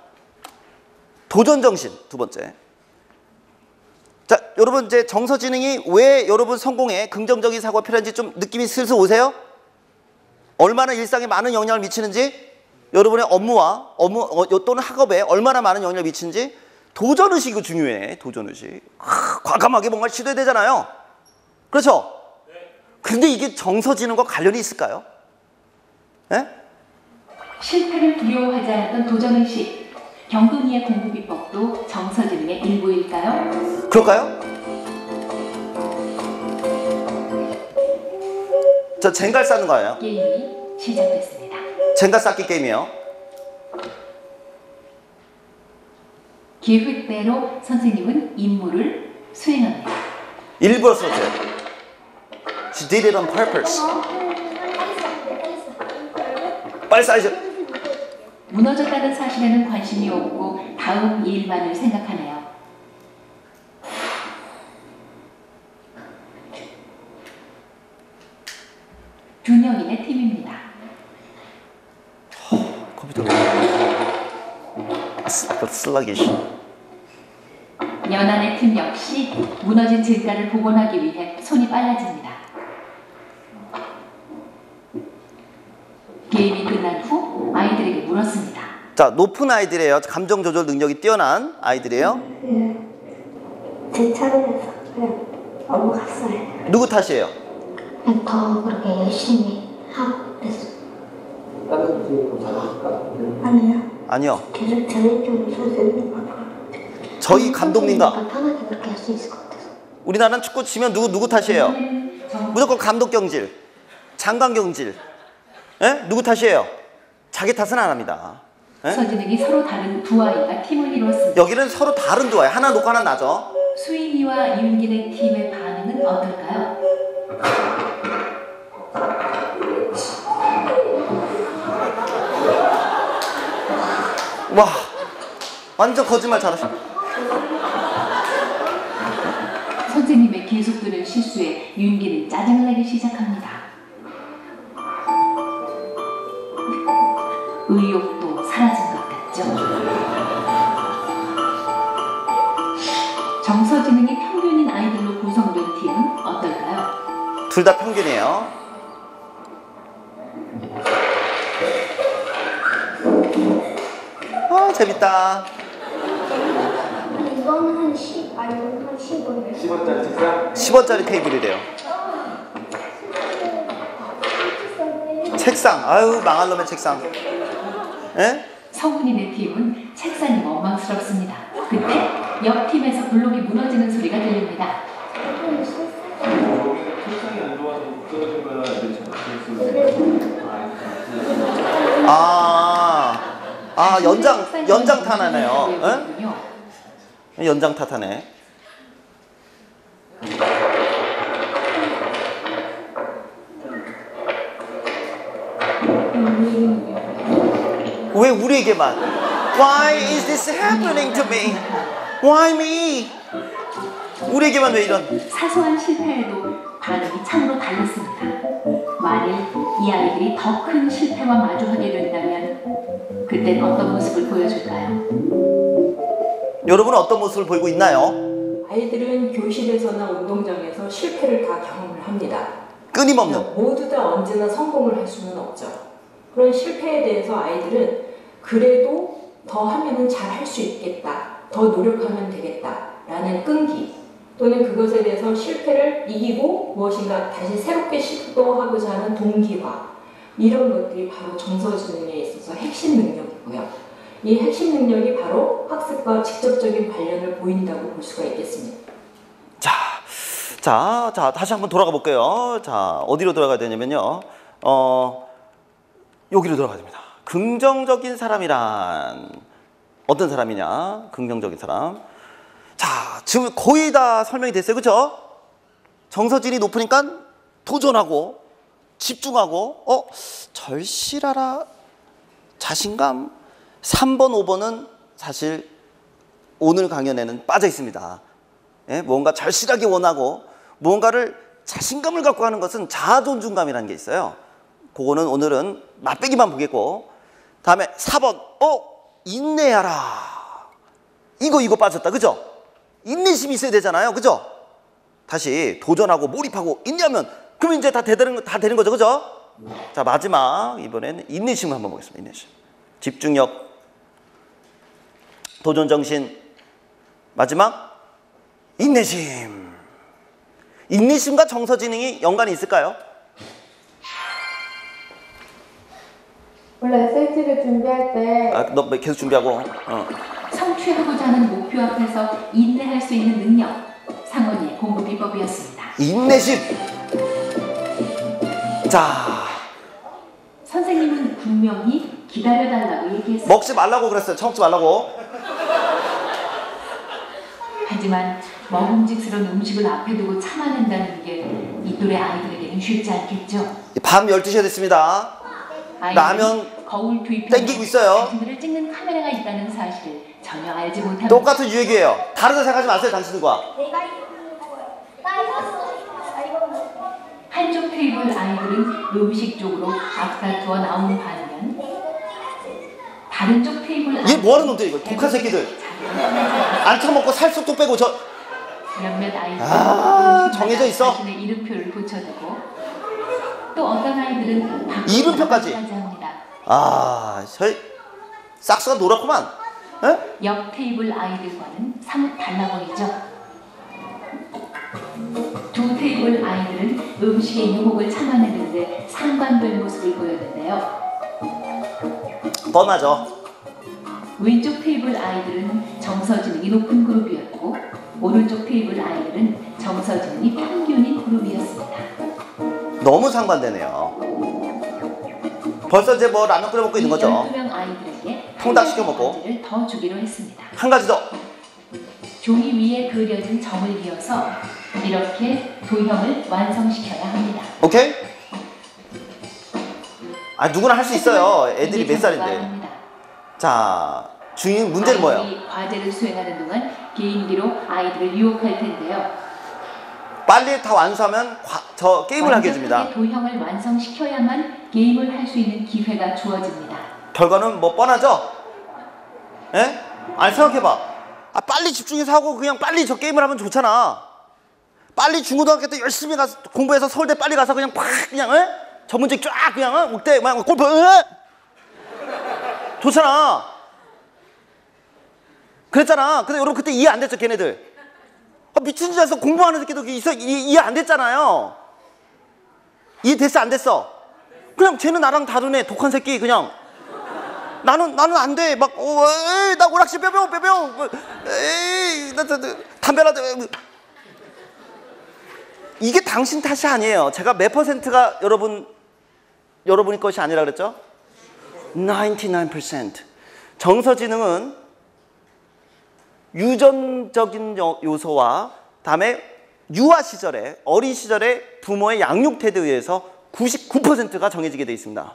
도전정신 두 번째. 자, 여러분 이제 정서지능이 왜 여러분 성공에 긍정적인 사고가 필요한지 좀 느낌이 슬슬 오세요? 얼마나 일상에 많은 영향을 미치는지, 여러분의 업무 또는 학업에 얼마나 많은 영향을 미치는지. 도전의식이 중요해. 도전의식. 과감하게 뭔가를 시도해야 되잖아요. 그렇죠? 근데 이게 정서지능과 관련이 있을까요? 예?
실패를 두려워하지 않았던 도전의식. 경돈이의 공부 비법도 정서지능의 일부일까요?
그럴까요? 저 젠갈 쌓는 거예요.
게임이 시작됐습니다.
젠갈 쌓기 게임이에요.
계획대로 선생님은 임무를 수행합니다.
일부러 썼어요. She did it on purpose. 빨리 쌓이죠.
무너졌다는 사실에는 관심이 없고 다음 일만을 생각하네요. 두 명인의 팀입니다.
컴퓨터가 슬라기시.
연안의 팀 역시 무너진 증가를 복원하기 위해 손이 빨라집니다. 게임이 끝난 후 아이들에게 물었습니다.
자, 높은 아이들이에요. 감정 조절 능력이 뛰어난 아이들이에요.
제 차례에서 그냥 넘어갔어요.
누구 탓이에요?
그냥 더 그렇게 열심히 하고 그랬어요.
다른 팀이 잘하실까?
아니요.
아니요.
계속 전해주는 선생님과
저희 감독님과
편하게 그렇게 할 수 있을 것 같아서.
우리나라는 축구 치면 누구 탓이에요? 무조건 감독 경질, 장관 경질. 예? 누구 탓이에요? 자기 탓은 안 합니다. 예?
서진에게 서로 다른 두 아이가 팀을 이뤘습니다.
여기는 서로 다른 두 아이. 하나 높고 하나 낮아.
수인이와 윤기의 팀의 반응은 어떨까요?
와, 완전 거짓말 잘하셔.
선생님의 계속되는 실수에 윤기는 짜증을 내기 시작합니다. 의욕도 사라진 것 같죠? 정서지능이 평균인 아이들로 구성된 팀은 어떨까요?
둘 다 평균이에요. 아, 재밌다.
이거는 한 10, 아니면 한 10원.
10원짜리 책상?
10원짜리 테이블이래요. 책상. 아유, 망할 놈의 책상. 예?
성훈이네 팀은 책상이 원망스럽습니다. 그때 옆 팀에서 블록이 무너지는 소리가 들립니다.
책상이 안 좋아서 떨어진 거라 애들이
연장 탓하네요. 예? 연장 탓하네. 왜 우리에게만? Why is this happening to me? Why me? 우리에게만 왜 이런?
사소한 실패에도 반응이 참으로 달랐습니다. 만일 이 아이들이 더 큰 실패와 마주하게 된다면 그땐 어떤 모습을 보여줄까요?
여러분은 어떤 모습을 보이고 있나요?
아이들은 교실에서나 운동장에서 실패를 다 경험을 합니다.
끊임없는.
모두 다 언제나 성공을 할 수는 없죠. 그런 실패에 대해서 아이들은 그래도 더 하면은 잘 할 수 있겠다, 더 노력하면 되겠다 라는 끈기 또는 그것에 대해서 실패를 이기고 무엇인가 다시 새롭게 시도하고자 하는 동기화, 이런 것들이 바로 정서지능에 있어서 핵심 능력이고요. 이 핵심 능력이 바로 학습과 직접적인 관련을 보인다고 볼 수가 있겠습니다.
자, 다시 한번 돌아가 볼게요. 자, 어디로 돌아가야 되냐면요. 여기로 돌아가야 됩니다. 긍정적인 사람이란 어떤 사람이냐? 긍정적인 사람. 자, 지금 거의 다 설명이 됐어요. 그렇죠? 정서진이 높으니까 도전하고 집중하고 절실하라, 자신감. 3번, 5번은 사실 오늘 강연에는 빠져 있습니다. 예? 뭔가 절실하게 원하고 무언가를 자신감을 갖고 하는 것은 자아존중감이라는 게 있어요. 그거는 오늘은 맛배기만 보겠고, 다음에 4번 인내하라. 이거 빠졌다. 그죠? 인내심이 있어야 되잖아요. 그죠? 다시 도전하고 몰입하고 인내하면 그럼 이제 다 되는 거죠. 그죠? 자, 마지막 이번에는 인내심을 한번 보겠습니다. 인내심. 집중력, 도전정신, 마지막 인내심. 인내심과 정서지능이 연관이 있을까요?
원래 SAT를 준비할 때
너 계속 준비하고.
성취하고자 하는 목표 앞에서 인내할 수 있는 능력, 상원이의 공부 비법이었습니다.
인내심. 자,
선생님은 분명히 기다려달라고 얘기했습니다.
먹지 말라고 그랬어요. 처먹지 말라고.
하지만 먹음직스러운 음식을 앞에 두고 참아낸다는 게 이 또래 아이들에게는 쉽지 않겠죠.
밤 12시가 됐습니다. 라면
거울 뒤편에
땡기고 있어요.
자신들을 찍는 카메라가 있다는 사실을 전혀 알지 못합니다.
똑같은 유액이에요. 다른 거 생각하지 마세요, 당신들과.
한쪽 테이블 아이들은 음식 쪽으로 앞다투어 나오는 반면 다른 쪽 테이블
얘 뭐하는 놈들 이거? 독한 새끼들. 안 처먹고 살 쏙쏙 빼고 저.
몇몇 아이들은
정해져 있어.
자신의 이름표를 붙여두고 또 어떤 아이들은
이름표까지.
합니다.
저희 싹스가 노랗구만. 에?
옆 테이블 아이들과는 사뭇 달라 보이죠. 두 테이블 아이들은 음식의 유혹을 참아내는데 상반된 모습을 보였는데요.
뻔하죠.
왼쪽 테이블 아이들은 정서지능이 높은 그룹이었고 오른쪽 테이블 아이들은 정서지능이 평균인 그룹이었습니다.
너무 상반되네요. 벌써 이제 뭐 라면 끓여 먹고 있는 거죠.
12명 아이들에게
통닭 시켜 먹고
더 주기로 했습니다.
한 가지 더.
종이 위에 그려진 점을 이어서 이렇게 도형을 완성시켜야 합니다.
오케이? 누구나 할 수 있어요. 애들이 몇 살인데. 자, 중요한 문제는 뭐예요?
과제를 수행하는 동안 개인기로 아이들을 유혹할 텐데요.
빨리 다 완수하면 저 게임을 하게 해줍니다.
도형을 완성시켜야만 게임을 할 수 있는 기회가 주어집니다.
결과는 뭐 뻔하죠? 예? 아니 생각해봐. 빨리 집중해서 하고 그냥 빨리 저 게임을 하면 좋잖아. 빨리 중고등학교 때 열심히 가서 공부해서 서울대 빨리 가서 그냥 팍 그냥 저 문제 쫙 그냥 옥대 막 골프 좋잖아. 그랬잖아. 근데 여러분 그때 이해 안 됐죠, 걔네들. 미친 짓 해서 공부하는 새끼도 있어. 이해 안 됐잖아요. 이해 됐어, 안 됐어? 그냥 쟤는 나랑 다르네. 독한 새끼 그냥. 나는 안 돼. 막 에이, 나 오락실 빼빼. 에이, 나 담배라. 이게 당신 탓이 아니에요. 제가 몇 퍼센트가 여러분이 것이 아니라 그랬죠? 99%. 정서지능은 유전적인 요소와 다음에 유아 시절에 어린 시절에 부모의 양육 태도에 의해서 99%가 정해지게 되어 있습니다.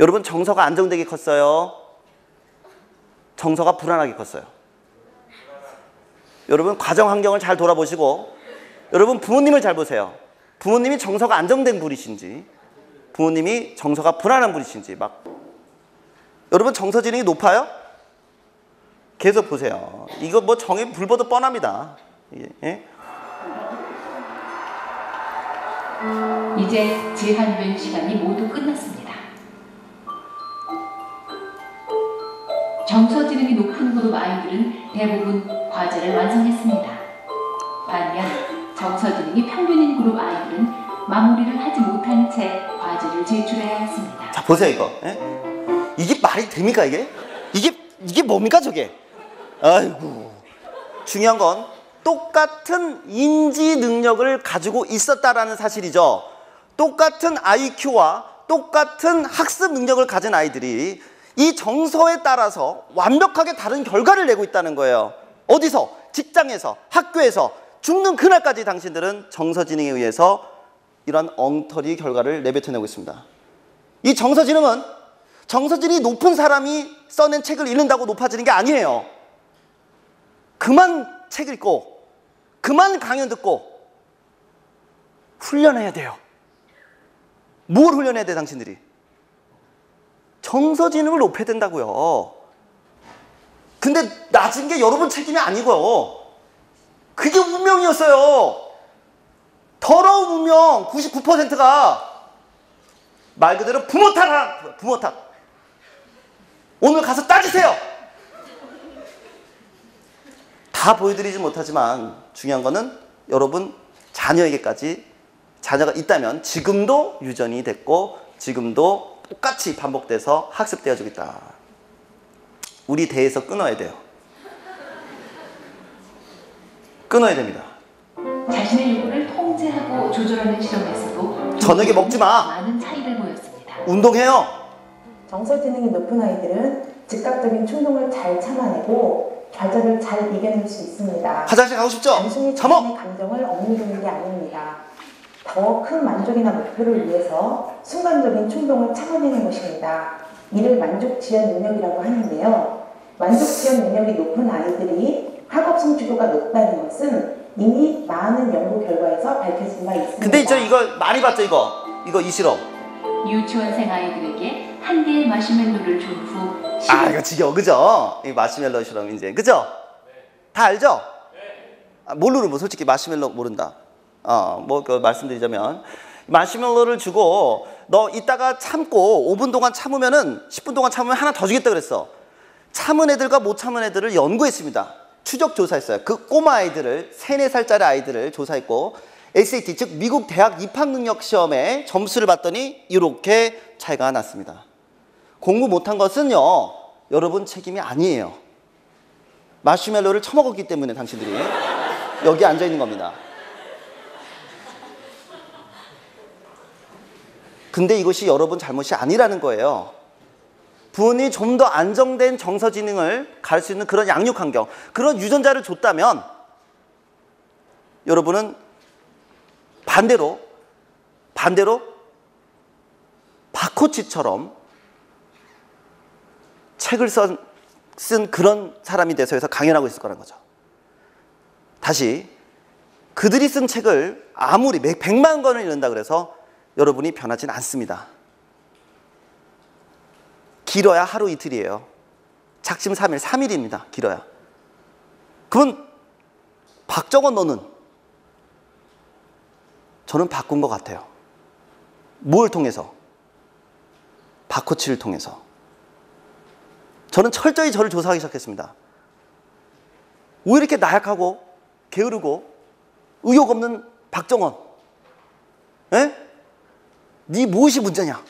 여러분 정서가 안정되게 컸어요? 정서가 불안하게 컸어요? 여러분 가정 환경을 잘 돌아보시고 여러분 부모님을 잘 보세요. 부모님이 정서가 안정된 분이신지 부모님이 정서가 불안한 분이신지 여러분 정서지능이 높아요? 계속 보세요. 이거 뭐 정의 불보듯 뻔합니다. 예?
이제 제한된 시간이 모두 끝났습니다. 정서지능이 높은 그룹 아이들은 대부분 과제를 완성했습니다. 반면 정서지능이 평균인 그룹 아이들은 마무리를 하지 못한 채 과제를 제출해야 했습니다.
자 보세요 이거. 예? 이게 말이 됩니까 이게? 이게 뭡니까 저게? 아이고. 중요한 건 똑같은 인지 능력을 가지고 있었다라는 사실이죠. 똑같은 IQ와 똑같은 학습 능력을 가진 아이들이 이 정서에 따라서 완벽하게 다른 결과를 내고 있다는 거예요. 어디서? 직장에서, 학교에서 죽는 그날까지 당신들은 정서지능에 의해서 이런 엉터리 결과를 내뱉어내고 있습니다. 이 정서지능이 높은 사람이 써낸 책을 읽는다고 높아지는 게 아니에요. 그만 책 읽고 그만 강연 듣고 훈련해야 돼요. 뭘 훈련해야 돼 당신들이? 정서지능을 높여야 된다고요. 근데 낮은 게 여러분 책임이 아니고요. 그게 운명이었어요. 더러운 운명 99%가 말 그대로 부모 탓. 오늘 가서 따지세요. 다 보여드리지 못하지만 중요한 거는 여러분 자녀에게까지 자녀가 있다면 지금도 유전이 됐고 지금도 똑같이 반복돼서 학습되어지고 있다. 우리 대에서 끊어야 돼요. 끊어야 됩니다.
자신의 욕구를 통제하고 조절하는 실험에서도
저녁에 먹지 마.
많은 차이를 보였습니다.
운동해요.
정서지능이 높은 아이들은 즉각적인 충동을 잘 참아내고 좌절을 잘 이겨낼 수 있습니다.
화장실 가고 싶죠?
단순히 자신의 감정을 억누르는 게 아닙니다. 더 큰 만족이나 목표를 위해서 순간적인 충동을 참아내는 것입니다. 이를 만족지연 능력이라고 하는데요. 만족지연 능력이 높은 아이들이 학업 성취도가 높다는 것은 이미 많은 연구 결과에서 밝혀진 바 있습니다.
근데 저 이거 많이 봤죠, 이거 이 실험.
유치원생 아이들에게 한 개의 마시멜로를 준 후
아, 이거 지겨워, 그죠? 이 마시멜로 실험 이제, 그죠? 다 알죠? 모르는 뭐 솔직히 마시멜로 모른다. 뭐 그 말씀드리자면 마시멜로를 주고 너 이따가 참고 5분 동안 참으면은 10분 동안 참으면 하나 더 주겠다 그랬어. 참은 애들과 못 참은 애들을 연구했습니다. 추적 조사했어요. 그 꼬마 아이들을 3, 4살짜리 아이들을 조사했고 SAT 즉 미국 대학 입학 능력 시험에 점수를 봤더니 이렇게 차이가 났습니다. 공부 못한 것은요 여러분 책임이 아니에요. 마시멜로를 처먹었기 때문에 당신들이 여기 앉아 있는 겁니다. 근데 이것이 여러분 잘못이 아니라는 거예요. 부모님이 좀 더 안정된 정서지능을 가질 수 있는 그런 양육 환경, 그런 유전자를 줬다면 여러분은 반대로 바코치처럼 책을 쓴 그런 사람이 돼서 강연하고 있을 거라는 거죠. 다시 그들이 쓴 책을 아무리 100만 권을 읽는다 그래서 여러분이 변하진 않습니다. 길어야 하루 이틀이에요. 작심 3일, 3일입니다. 길어야. 그럼 박정원 너는? 저는 바꾼 것 같아요. 뭘 통해서? 바코치를 통해서. 저는 철저히 저를 조사하기 시작했습니다. 왜 이렇게 나약하고 게으르고 의욕 없는 박정원? 에? 네 무엇이 문제냐?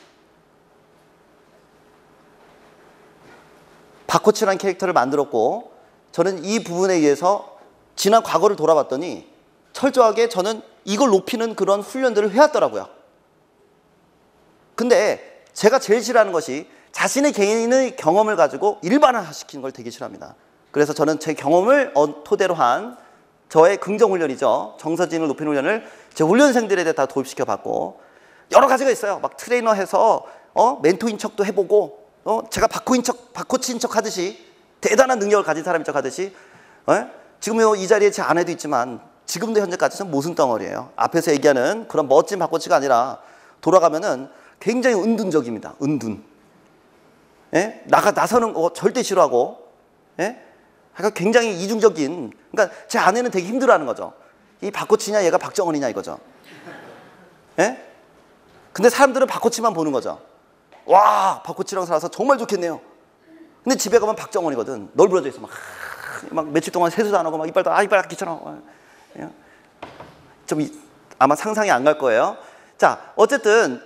바코치라는 캐릭터를 만들었고 저는 이 부분에 의해서 지난 과거를 돌아봤더니 철저하게 저는 이걸 높이는 그런 훈련들을 해왔더라고요. 근데 제가 제일 싫어하는 것이 자신의 개인의 경험을 가지고 일반화시키는 걸 되게 싫어합니다. 그래서 저는 제 경험을 토대로 한 저의 긍정훈련이죠. 정서지능을 높이는 훈련을 제 훈련생들에 다 도입시켜 봤고 여러 가지가 있어요. 막 트레이너 해서 멘토인 척도 해보고 제가 바코치인 척 하듯이 대단한 능력을 가진 사람인 척 하듯이 지금 이 자리에 제 아내도 있지만 지금도 현재까지 전 모순덩어리예요. 앞에서 얘기하는 그런 멋진 바코치가 아니라 돌아가면은 굉장히 은둔적입니다. 은둔. 예? 나서는 거 절대 싫어하고 예? 그러니까 굉장히 이중적인 그러니까 제 아내는 되게 힘들어하는 거죠. 이 바코치냐 얘가 박정원이냐 이거죠. 예? 근데 사람들은 바코치만 보는 거죠. 와 바코치랑 살아서 정말 좋겠네요. 근데 집에 가면 박정원이거든. 널브러져 있어. 막 며칠 동안 세수도 안 하고 막 이빨도 이빨 귀찮아. 좀 아마 상상이 안 갈 거예요. 자 어쨌든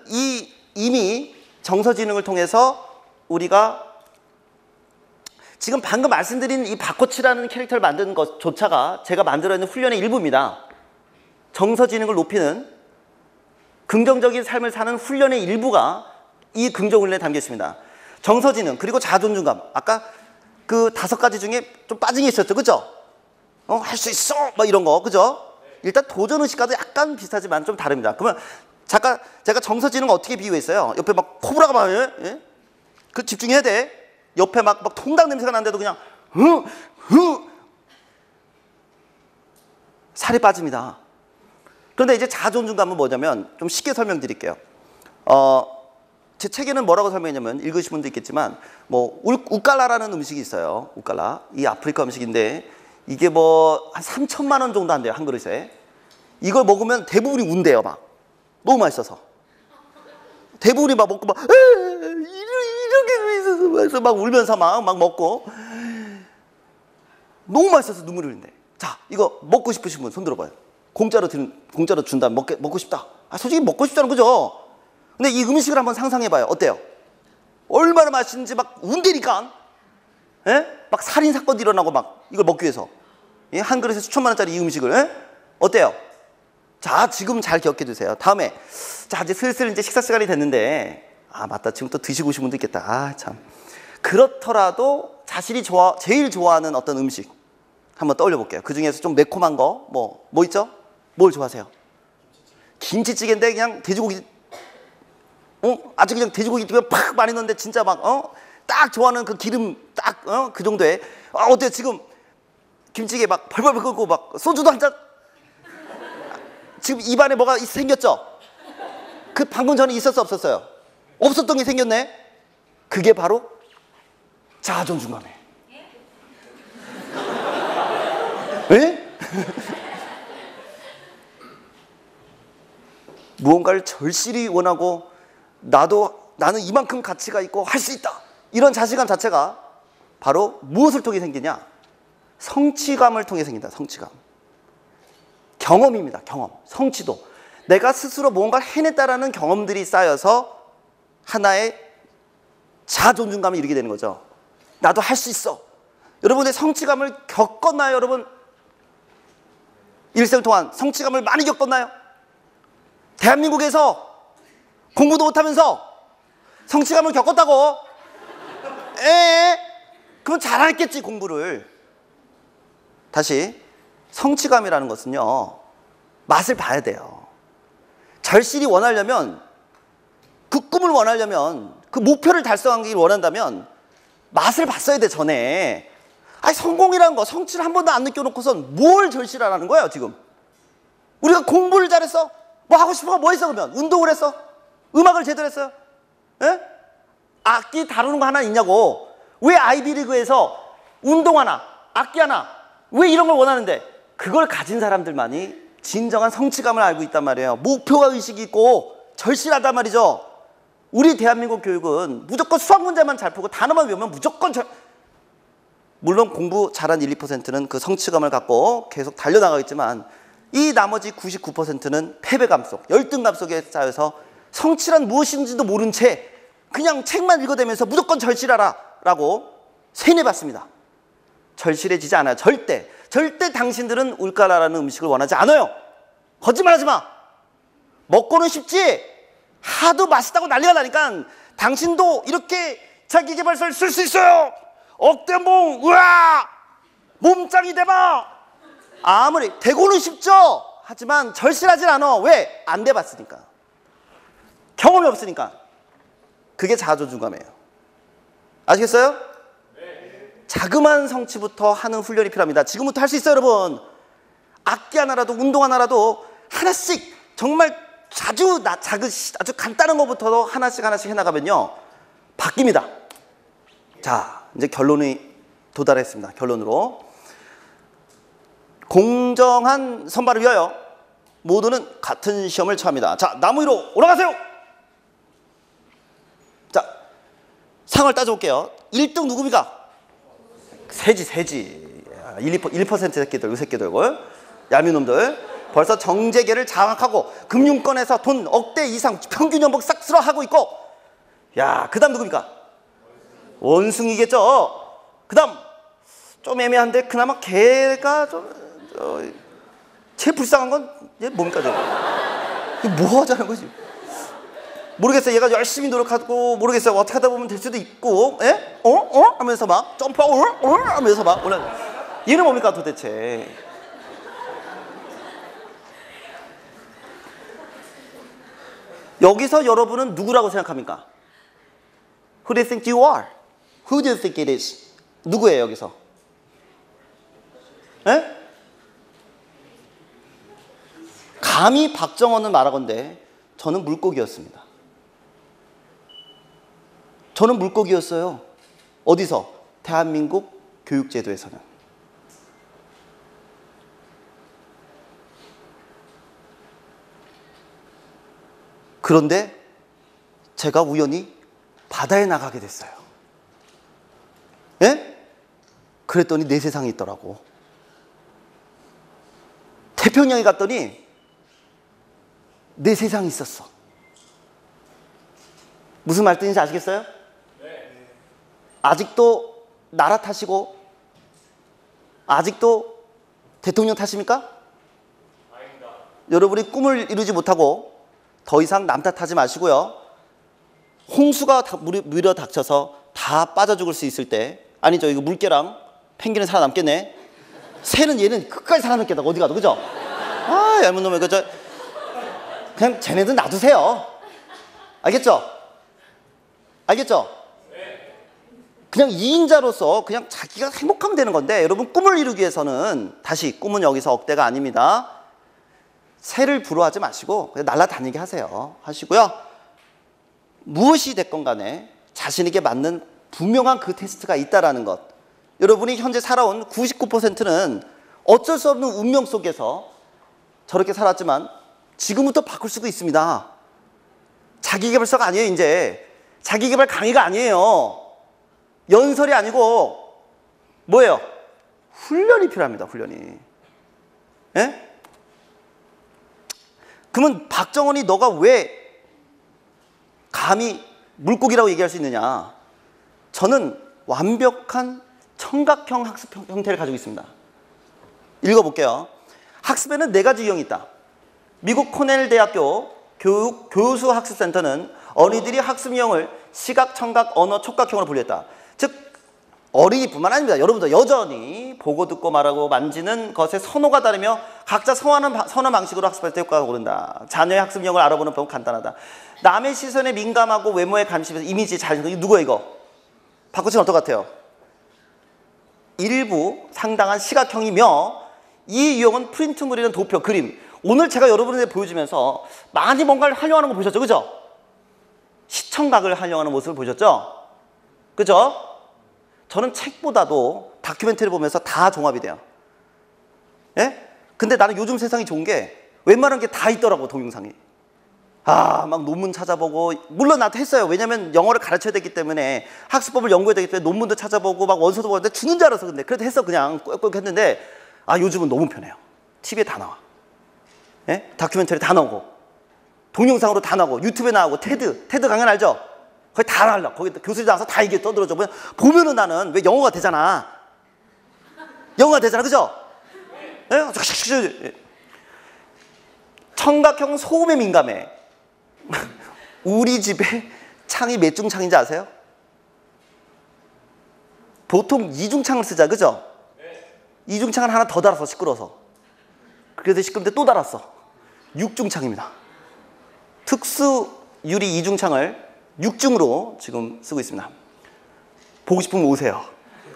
이미 정서지능을 통해서 우리가 지금 방금 말씀드린 이 바코치라는 캐릭터를 만드는 것조차가 제가 만들어낸 훈련의 일부입니다. 정서지능을 높이는 긍정적인 삶을 사는 훈련의 일부가 이 긍정훈련에 담겨 있습니다. 정서지능 그리고 자존감감 아까 그 5가지 중에 좀 빠진 게 있었죠, 그죠? 할 수 있어, 막 이런 거, 그죠? 일단 도전의식과도 약간 비슷하지만 좀 다릅니다. 그러면 제가 정서지능 어떻게 비유했어요? 옆에 막 코브라가 막 예? 그 집중해야 돼. 옆에 막 통닭 냄새가 나는데도 그냥 살이 빠집니다. 그런데 이제 자존감은 뭐냐면 좀 쉽게 설명드릴게요. 제 책에는 뭐라고 설명했냐면 읽으신 분도 있겠지만 뭐 우깔라라는 음식이 있어요. 우깔라. 이 아프리카 음식인데 이게 뭐 한 3,000만 원 정도 한대요. 한 그릇에. 이걸 먹으면 대부분이 운대요. 막. 너무 맛있어서. 대부분이 막 먹고 막 이렇게 막 울면서 막 먹고 너무 맛있어서 눈물이 흘린대. 자, 이거 먹고 싶으신 분 손 들어봐요. 공짜로 준다. 먹고 싶다. 아, 솔직히 먹고 싶다는 거죠. 근데 이 음식을 한번 상상해봐요. 어때요? 얼마나 맛있는지 막 운대니까. 예? 막 살인 사건도 일어나고 막 이걸 먹기 위해서. 예? 한 그릇에 수천만 원짜리 이 음식을. 예? 어때요? 자, 지금 잘 기억해 두세요. 다음에 자, 이제 슬슬 이제 식사 시간이 됐는데, 아, 맞다. 지금 또 드시고 오신 분도 있겠다. 아, 참. 그렇더라도 자신이 제일 좋아하는 어떤 음식 한번 떠올려 볼게요. 그 중에서 좀 매콤한 거, 뭐 있죠? 뭘 좋아하세요? 김치찌개인데 그냥 돼지고기, 아주 그냥 돼지고기 팍 많이 넣는데 진짜 막, 딱 좋아하는 그 기름 딱, 그 정도에. 어때요? 지금 김치찌개 막 벌벌 끓고 막 소주도 한 잔. 지금 입안에 뭐가 생겼죠? 그 방금 전에 있었어, 없었어요? 없었던 게 생겼네? 그게 바로 자아존중감이에요. 예? 무언가를 절실히 원하고 나는 이만큼 가치가 있고 할 수 있다. 이런 자신감 자체가 바로 무엇을 통해 생기냐? 성취감을 통해 생긴다. 성취감. 경험입니다. 경험. 성취도. 내가 스스로 무언가를 해냈다라는 경험들이 쌓여서 하나의 자존감이 이르게 되는 거죠. 나도 할 수 있어. 여러분의 성취감을 겪었나요, 여러분? 일생 동안 성취감을 많이 겪었나요? 대한민국에서 공부도 못하면서 성취감을 겪었다고? 그럼 잘했겠지, 공부를. 다시, 성취감이라는 것은요, 맛을 봐야 돼요. 절실히 원하려면, 그 꿈을 원하려면, 그 목표를 달성하기를 원한다면 맛을 봤어야 돼, 전에. 아니, 성공이라는 거, 성취를 한 번도 안 느껴놓고선 뭘 절실하라는 거예요, 지금? 우리가 공부를 잘했어? 뭐 하고 싶은 거 뭐 했어, 그러면? 운동을 했어? 음악을 제대로 했어요? 예? 악기 다루는 거 하나 있냐고. 왜 아이비리그에서 운동 하나, 악기 하나, 왜 이런 걸 원하는데? 그걸 가진 사람들만이 진정한 성취감을 알고 있단 말이에요. 목표와 의식이 있고 절실하단 말이죠. 우리 대한민국 교육은 무조건 수학 문제만 잘 풀고 단어만 외우면 무조건 물론 공부 잘한 1, 2%는 그 성취감을 갖고 계속 달려나가겠지만 이 나머지 99%는 패배감 속, 열등감 속에 쌓여서 성취란 무엇인지도 모른 채 그냥 책만 읽어대면서 무조건 절실하라 라고 세뇌받습니다. 절실해지지 않아요. 절대 당신들은 울까라라는 음식을 원하지 않아요. 거짓말하지 마. 먹고는 쉽지 하도 맛있다고 난리가 나니까 당신도 이렇게 자기계발서를 쓸 수 있어요. 억대몽, 우와, 몸짱이 돼봐. 아무리 되고는 쉽죠. 하지만 절실하진 않아. 왜? 안 돼봤으니까. 경험이 없으니까. 그게 자아존중감이에요. 아시겠어요? 자그마한 성취부터 하는 훈련이 필요합니다. 지금부터 할 수 있어요, 여러분. 악기 하나라도 운동 하나라도 하나씩 정말 아주 간단한 것부터 하나씩 해나가면요 바뀝니다. 자, 이제 결론이 도달했습니다. 결론으로 공정한 선발을 위하여 모두는 같은 시험을 처합니다. 자, 나무 위로 올라가세요. 자, 상을 따져볼게요. 1등 누굽니까? 세지 1% 새끼들, 이 새끼들, 야미놈들. 벌써 정재계를 장악하고 금융권에서 돈 억대 이상 평균 연봉 싹 쓸어 하고 있고. 야, 그 다음 누굽니까? 원숭이겠죠. 그 다음 좀 애매한데 그나마 걔가 좀 제일 불쌍한 건 얘 뭡니까? 뭐 하자는 거지? 모르겠어요. 얘가 열심히 노력하고 모르겠어요. 어떻게 하다 보면 될 수도 있고, 예? 하면서 막 점프, 하면서 막 올라. 얘는 뭡니까 도대체? 여기서 여러분은 누구라고 생각합니까? Who do you think you are? Who do you think it is? 누구예요 여기서? 예? 감히 박정원은 말하건대 저는 물고기였습니다. 저는 물고기였어요. 어디서? 대한민국 교육제도에서는. 그런데 제가 우연히 바다에 나가게 됐어요. 예? 그랬더니 내 세상이 있더라고. 태평양에 갔더니 내 세상이 있었어. 무슨 말뜻인지 아시겠어요? 아직도 나라 탓이고 아직도 대통령 탓입니까? 여러분이 꿈을 이루지 못하고 더 이상 남 탓하지 마시고요. 홍수가 밀어 닥쳐서 다 빠져 죽을 수 있을 때, 아니죠, 이거 물개랑 펭귄은 살아남겠네. 새는 얘는 끝까지 살아남겠다. 어디 가도. 그죠? 아, 얄문 놈의 그저 그냥 쟤네들 놔두세요. 알겠죠? 알겠죠? 그냥 2인자로서 그냥 자기가 행복하면 되는 건데, 여러분 꿈을 이루기 위해서는, 다시 꿈은 여기서 억대가 아닙니다. 새를 부러워하지 마시고 그냥 날아다니게 하시고요. 무엇이 됐건 간에 자신에게 맞는 분명한 그 테스트가 있다라는 것. 여러분이 현재 살아온 99%는 어쩔 수 없는 운명 속에서 저렇게 살았지만 지금부터 바꿀 수가 있습니다. 자기개발서가 아니에요. 이제 자기개발 강의가 아니에요. 연설이 아니고 뭐예요? 훈련이 필요합니다. 훈련이. 예? 그러면 박정원이 너가 왜 감히 물고기라고 얘기할 수 있느냐? 저는 완벽한 청각형 학습 형태를 가지고 있습니다. 읽어볼게요. 학습에는 4가지 유형이 있다. 미국 코넬 대학교 교수 학습센터는 어린이들이 학습 유형을 시각, 청각, 언어, 촉각형으로 분류했다. 즉 어린이뿐만 아닙니다. 여러분도 여전히 보고 듣고 말하고 만지는 것에 선호가 다르며 각자 선호하는 방식으로 학습할 때 효과가 오른다. 자녀의 학습 유형을 알아보는 법은 간단하다. 남의 시선에 민감하고 외모에 감심해서 이미지 잘, 누구야 이거? 바꾸치는 어떨 것 같아요? 일부 상당한 시각형이며, 이 유형은 프린트물이나 도표, 그림. 오늘 제가 여러분에게 보여주면서 많이 뭔가를 활용하는 거 보셨죠? 그죠? 시청각을 활용하는 모습을 보셨죠? 그죠? 저는 책보다도 다큐멘터리 보면서 다 종합이 돼요. 예? 근데 나는 요즘 세상이 좋은 게 웬만한 게 다 있더라고, 동영상이. 아, 막 논문 찾아보고, 물론 나도 했어요. 왜냐면 영어를 가르쳐야 되기 때문에, 학습법을 연구해야 되기 때문에 논문도 찾아보고 막 원서도 보는데 죽는 줄 알아서. 근데 그래도 했어. 그냥 꾹꾹 했는데, 아, 요즘은 너무 편해요. TV에 다 나와. 예? 다큐멘터리 다 나오고, 동영상으로 다 나오고, 유튜브에 나오고, 테드 강연 알죠? 거기 다 나와. 거기 교수님 나와서 다 이게 떠들어줘. 보면은 나는 왜 영어가 되잖아. 영어가 되잖아. 그죠? 예? 청각형 소음에 민감해. 우리 집에 창이 몇 중창인지 아세요? 보통 2중창을 쓰자. 그죠? 2중창을 하나 더 달았어. 시끄러워서. 그래서 시끄러운데 또 달았어. 6중창입니다. 특수 유리 2중창을 6중으로 지금 쓰고 있습니다. 보고 싶으면 오세요.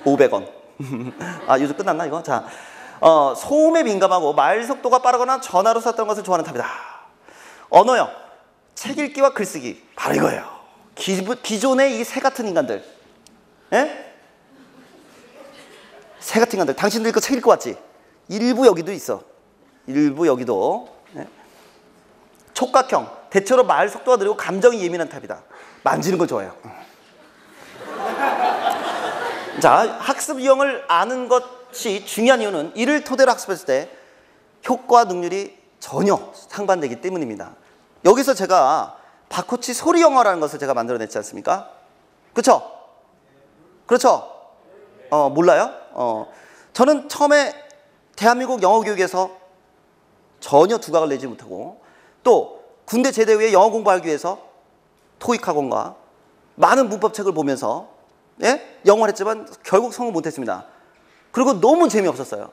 500원. 아, 요즘 끝났나 이거? 자, 소음에 민감하고 말 속도가 빠르거나 전화로 썼던 것을 좋아하는 탑이다. 언어형, 책 읽기와 글쓰기. 바로 이거예요. 기존의 이 새 같은 인간들. 예? 새 같은 인간들. 당신들 이거 책 읽고 왔지? 일부 여기도 있어. 일부 여기도. 예? 촉각형, 대체로 말 속도가 느리고 감정이 예민한 탑이다. 만지는 걸 좋아해요. 자, 학습 유형을 아는 것이 중요한 이유는 이를 토대로 학습했을 때 효과와 능률이 전혀 상반되기 때문입니다. 여기서 제가 바코치 소리 영어라는 것을 제가 만들어냈지 않습니까? 그렇죠? 그렇죠? 몰라요? 저는 처음에 대한민국 영어 교육에서 전혀 두각을 내지 못하고, 또 군대 제대 후에 영어 공부하기 위해서 토익 학원과 많은 문법책을 보면서, 예? 영어를 했지만 결국 성공 못했습니다. 그리고 너무 재미없었어요.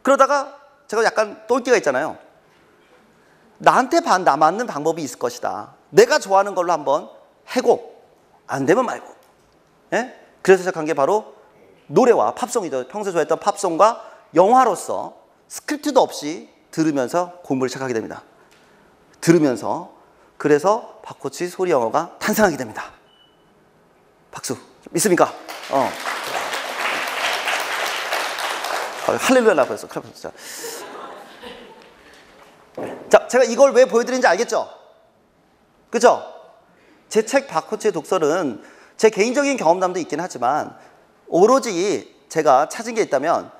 그러다가 제가 약간 똘끼가 있잖아요. 나한테 맞는 방법이 있을 것이다. 내가 좋아하는 걸로 한번 해고, 안 되면 말고. 예? 그래서 시작한 게 바로 노래와 팝송이죠. 평소에 좋아했던 팝송과 영화로서 스크립트도 없이 들으면서 공부를 시작하게 됩니다. 들으면서. 그래서 바코치 소리 영어가 탄생하게 됩니다. 박수. 믿습니까? 할렐루야 나고 했어. 자, 제가 이걸 왜 보여드리는지 알겠죠? 그죠? 제 책 바코치의 독설은 제 개인적인 경험담도 있긴 하지만 오로지 제가 찾은 게 있다면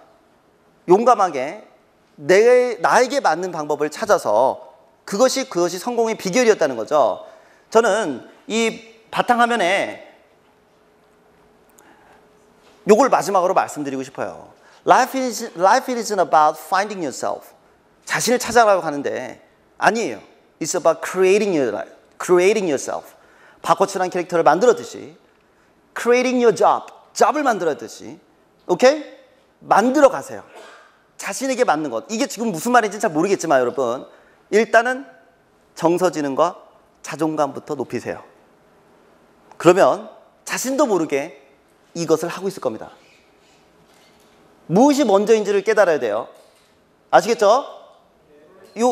용감하게 나에게 맞는 방법을 찾아서 그것이 성공의 비결이었다는 거죠. 저는 이 바탕화면에 요걸 마지막으로 말씀드리고 싶어요. Life isn't about finding yourself. 자신을 찾아가려고 하는데 아니에요. It's about creating yourself. 바코츠라는 캐릭터를 만들었듯이 creating your job. job을 만들었듯이 오케이? 만들어 가세요. 자신에게 맞는 것. 이게 지금 무슨 말인지 잘 모르겠지만 여러분 일단은 정서지능과 자존감부터 높이세요. 그러면 자신도 모르게 이것을 하고 있을 겁니다. 무엇이 먼저인지를 깨달아야 돼요. 아시겠죠?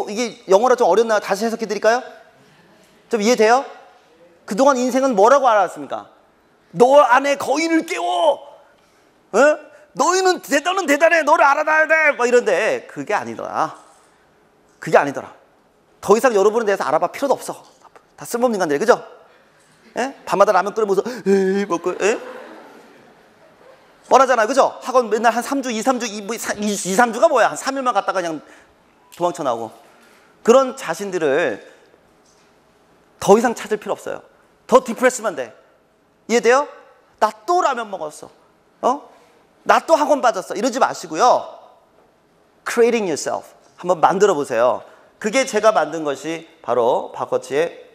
이게 영어로 좀 어렵나요? 다시 해석해 드릴까요? 좀 이해돼요? 그동안 인생은 뭐라고 알았습니까? 너 안에 거인을 깨워! 어? 너희는 대단해! 너를 알아놔야 돼! 막 이런데 그게 아니더라. 그게 아니더라. 더 이상 여러분에 대해서 알아봐 필요도 없어. 다 쓸모없는 인간들이, 그죠? 예? 밤마다 라면 끓여면서 에이 먹고 뻔하잖아요, 그죠? 학원 맨날 한 3주, 2, 3주가 뭐야? 한 3일만 갔다가 그냥 도망쳐 나오고. 그런 자신들을 더 이상 찾을 필요 없어요. 더 디프레스만 돼. 이해돼요? 나 또 라면 먹었어. 나 또 학원 빠졌어. 이러지 마시고요. Creating yourself. 한번 만들어 보세요. 그게 제가 만든 것이 바로 바코츠의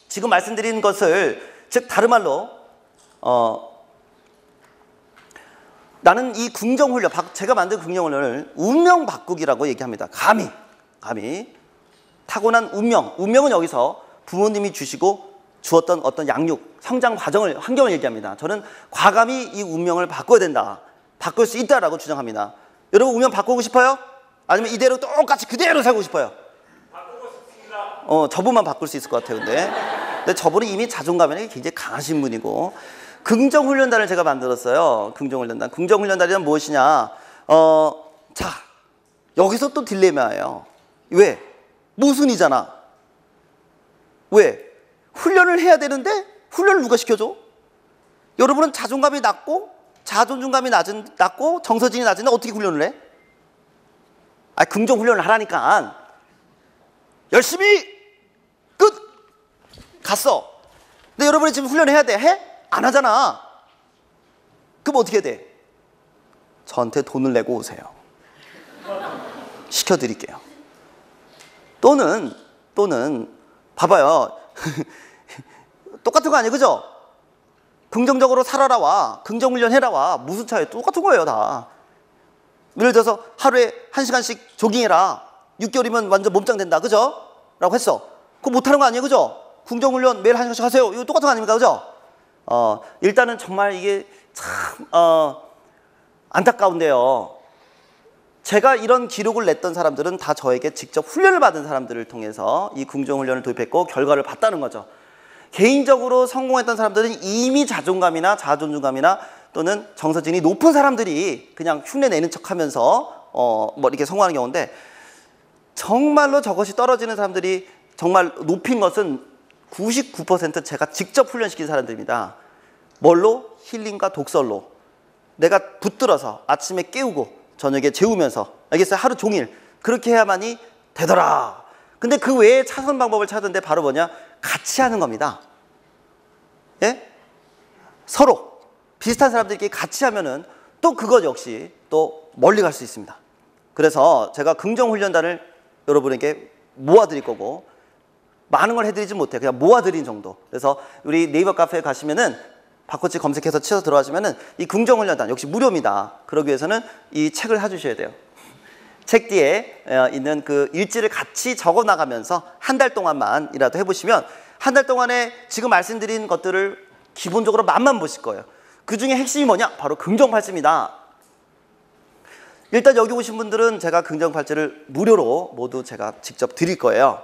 지금 말씀드린 것을 즉 다른 말로 나는 이 긍정훈련, 제가 만든 긍정훈련을 운명 바꾸기라고 얘기합니다. 감히 타고난 운명은 여기서 부모님이 주었던 어떤 양육, 성장 과정을, 환경을 얘기합니다. 저는 과감히 이 운명을 바꿔야 된다. 바꿀 수 있다라고 주장합니다. 여러분 운명 바꾸고 싶어요? 아니면 이대로 똑같이 그대로 살고 싶어요? 바꾸고 싶습니다. 저분만 바꿀 수 있을 것 같아요. 근데 저분은 이미 자존감이 굉장히 강하신 분이고 긍정훈련단을 제가 만들었어요. 긍정훈련단. 긍정훈련단이 무엇이냐? 자, 여기서 또 딜레마예요. 왜? 모순이잖아. 왜? 훈련을 해야 되는데 훈련을 누가 시켜줘? 여러분은 자존감이 낮고 자존감이 낮고 정서진이 낮은데 어떻게 훈련을 해? 긍정 훈련을 하라니까. 열심히 끝 갔어. 근데 여러분이 지금 훈련을 해야 돼? 해? 안 하잖아. 그럼 어떻게 해야 돼? 저한테 돈을 내고 오세요. 시켜드릴게요. 또는 봐봐요. 똑같은 거 아니에요, 그죠? 긍정적으로 살아라와 긍정훈련 해라와 무슨 차이에요? 똑같은 거예요, 다. 예를 들어서 하루에 1시간씩 조깅해라. 6개월이면 완전 몸짱 된다, 그죠? 라고 했어. 그거 못하는 거 아니에요, 그죠? 긍정훈련 매일 1시간씩 하세요. 이거 똑같은 거 아닙니까, 그죠? 일단은 정말 이게 참 안타까운데요. 제가 이런 기록을 냈던 사람들은 다 저에게 직접 훈련을 받은 사람들을 통해서 이 긍정훈련을 도입했고 결과를 봤다는 거죠. 개인적으로 성공했던 사람들은 이미 자존감이나 자존감이나 또는 정서진이 높은 사람들이 그냥 흉내내는 척하면서 뭐 이렇게 성공하는 경우인데 정말로 저것이 떨어지는 사람들이 정말 높인 것은 99% 제가 직접 훈련시킨 사람들입니다. 뭘로? 힐링과 독설로. 내가 붙들어서 아침에 깨우고 저녁에 재우면서, 알겠어요? 하루 종일 그렇게 해야만이 되더라. 근데 그 외에 차선 방법을 찾는데 바로 뭐냐? 같이 하는 겁니다. 예? 서로 비슷한 사람들끼리 같이 하면은 또 그것 역시 또 멀리 갈 수 있습니다. 그래서 제가 긍정훈련단을 여러분에게 모아드릴 거고 많은 걸 해드리지 못해요. 그냥 모아드린 정도. 그래서 우리 네이버 카페에 가시면은 바코치 검색해서 치셔서 들어가시면은 이 긍정훈련단 역시 무료입니다. 그러기 위해서는 이 책을 사주셔야 돼요. 책 뒤에 있는 그 일지를 같이 적어 나가면서 한 달 동안만이라도 해보시면 한 달 동안에 지금 말씀드린 것들을 기본적으로 맛만 보실 거예요. 그 중에 핵심이 뭐냐? 바로 긍정팔찌입니다. 일단 여기 오신 분들은 제가 긍정팔찌를 무료로 모두 제가 직접 드릴 거예요.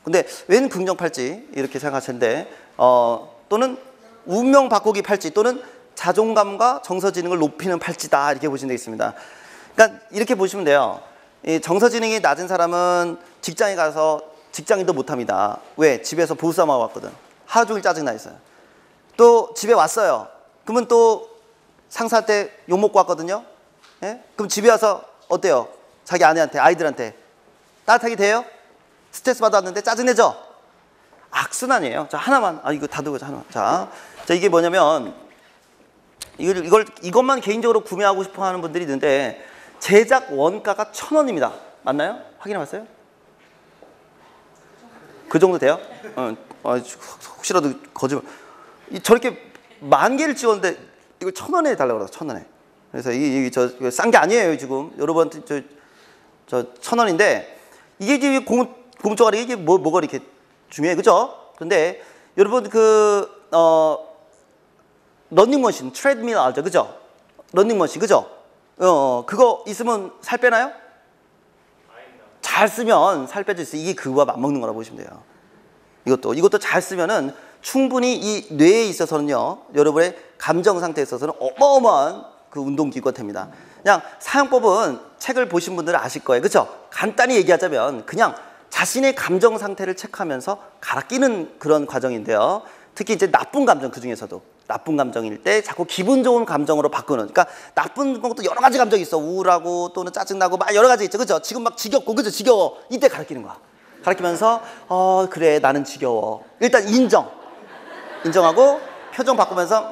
근데 웬 긍정팔찌 이렇게 생각하시는데 또는 운명 바꾸기 팔찌 또는 자존감과 정서지능을 높이는 팔찌다 이렇게 보시면 되겠습니다. 그러니까 이렇게 보시면 돼요. 이 정서지능이 낮은 사람은 직장에 가서 직장인도 못합니다. 왜? 집에서 보쌈하고 왔거든. 하루 종일 짜증나 있어요. 또 집에 왔어요. 그러면 또 상사한테 욕 먹고 왔거든요. 예? 그럼 집에 와서 어때요? 자기 아내한테, 아이들한테 따뜻하게 돼요? 스트레스 받았는데 짜증내죠? 악순환이에요. 자, 하나만. 이거 다듬어서 하나만. 자, 이게 뭐냐면 이것만 개인적으로 구매하고 싶어 하는 분들이 있는데 제작 원가가 1,000원입니다. 맞나요? 확인해 봤어요? 그 정도 돼요? 혹시라도 거짓말. 저렇게 10,000개를 찍었는데 이걸 1,000원에 달라고 그래서 1,000원에. 그래서 이게 싼 게 아니에요, 지금. 여러분한테 저 1,000원인데 이게 이제 고무 쪼가리 이게 뭐가 이렇게 중요해, 그죠? 근데 여러분 러닝머신, 트레드밀 알죠, 그죠? 러닝머신, 그죠? 그거 있으면 살 빼나요? 잘 쓰면 살 빼질 수 있어요. 이게 그거와 맞먹는 거라고 보시면 돼요. 이것도 잘 쓰면은 충분히 이 뇌에 있어서는요, 여러분의 감정 상태에 있어서는 어마어마한 그 운동기구가 됩니다. 그냥 사용법은 책을 보신 분들은 아실 거예요, 그죠? 간단히 얘기하자면 그냥 자신의 감정 상태를 체크하면서 갈아 끼는 그런 과정인데요. 특히 이제 나쁜 감정, 그 중에서도 나쁜 감정일 때 자꾸 기분 좋은 감정으로 바꾸는. 그러니까 나쁜 것도 여러 가지 감정이 있어. 우울하고 또는 짜증나고 막 여러 가지 있죠, 그죠? 지금 막 지겹고, 그죠? 지겨워. 이때 갈아 끼는 거야. 갈아 끼면서 그래, 나는 지겨워. 일단 인정하고 표정 바꾸면서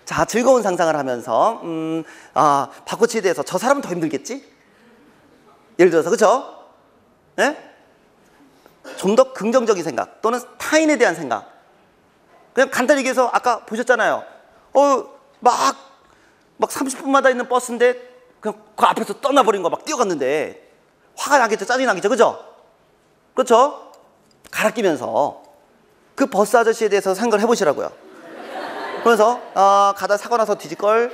자, 즐거운 상상을 하면서 바코치에 대해서 저 사람은 더 힘들겠지? 예를 들어서, 그죠? 네? 좀 더 긍정적인 생각 또는 타인에 대한 생각. 그냥 간단히 얘기해서 아까 보셨잖아요. 막 30분마다 있는 버스인데 그냥 그 앞에서 떠나버린 거 막 뛰어갔는데 화가 나겠죠, 짜증이 나겠죠, 그죠? 그렇죠? 갈아 끼면서 그 버스 아저씨에 대해서 생각을 해보시라고요. 그래서 가다 사고 나서 뒤질걸,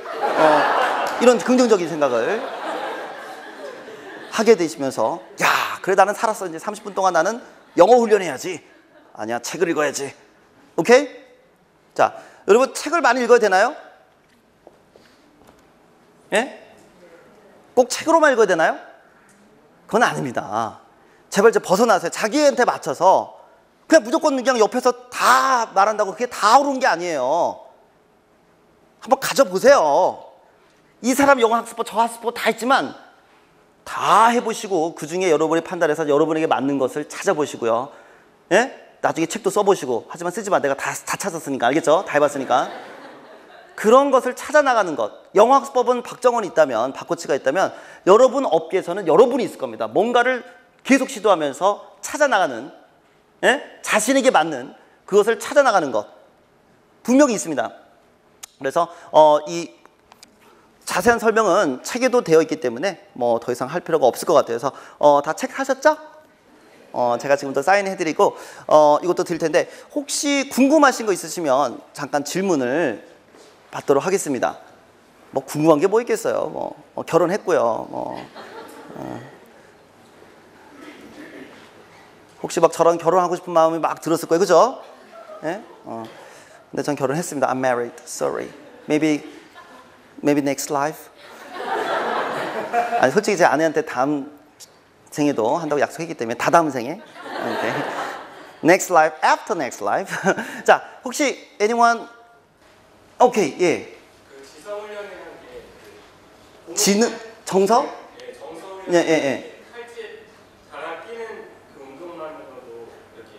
이런 긍정적인 생각을 하게 되시면서, 야, 그래 나는 살았어. 이제 30분 동안 나는 영어 훈련해야지. 아니야, 책을 읽어야지. 오케이? 자, 여러분 책을 많이 읽어야 되나요? 예? 꼭 책으로만 읽어야 되나요? 그건 아닙니다. 제발 이제 벗어나세요. 자기한테 맞춰서 그냥 무조건 그냥 옆에서 다 말한다고 그게 다 옳은 게 아니에요. 한번 가져보세요. 이 사람 영어 학습법, 저 학습법 다 있지만 다 해보시고 그 중에 여러분이 판단해서 여러분에게 맞는 것을 찾아보시고요. 예? 나중에 책도 써보시고. 하지만 쓰지 마. 내가 다 찾았으니까. 알겠죠? 다 해봤으니까. 그런 것을 찾아나가는 것. 영어 학습법은 박정원이 있다면, 박코치가 있다면 여러분 업계에서는 여러분이 있을 겁니다. 뭔가를 계속 시도하면서 찾아나가는, 예? 자신에게 맞는 그것을 찾아나가는 것 분명히 있습니다. 그래서 이 자세한 설명은 책에도 되어 있기 때문에 뭐 더 이상 할 필요가 없을 것 같아요. 그래서 다 책 사셨죠? 제가 지금부터 사인해드리고 이것도 드릴 텐데 혹시 궁금하신 거 있으시면 잠깐 질문을 받도록 하겠습니다. 뭐 궁금한 게 뭐 있겠어요? 결혼했고요. 혹시 막 저랑 결혼하고 싶은 마음이 막 들었을 거예요, 그죠? 예? 근데 전 결혼했습니다. I'm married. Sorry. Maybe next life. 아니, 솔직히 제 아내한테 다음 생에도 한다고 약속했기 때문에 다다음 생에. Okay. Next life, after next life. 자, 혹시 anyone? 오케이, 예.
그 지성훈련이라는 게
지능 정서?
예, 정서훈련.
예.
칼집 갈아 끼는 그 운동만으로도 이렇게.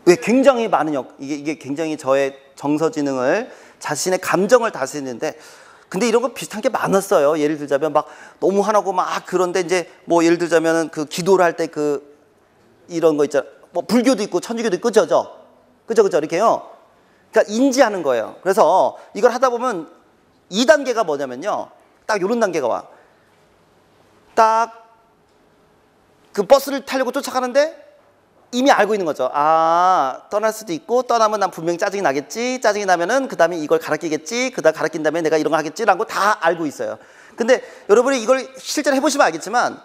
왜 굉장히 많은 이게 굉장히 저의 정서 지능을 자신의 감정을 다스리는데 근데 이런 거 비슷한 게 많았어요. 예를 들자면 막 너무 화나고 막 그런데 이제 뭐 예를 들자면은 그 기도를 할 때 그 이런 거 있잖아. 뭐 불교도 있고 천주교도 있고 그죠 이렇게요. 그러니까 인지하는 거예요. 그래서 이걸 하다 보면 2단계가 뭐냐면요. 딱 요런 단계가 와. 딱 그 버스를 타려고 쫓아가는데 이미 알고 있는 거죠. 떠날 수도 있고 떠나면 난 분명히 짜증이 나겠지. 짜증이 나면은 그 다음에 이걸 갈아 끼겠지. 그 다음 갈아 낀 다음에 내가 이런 거 하겠지라는 거 다 알고 있어요. 근데 여러분이 이걸 실제로 해보시면 알겠지만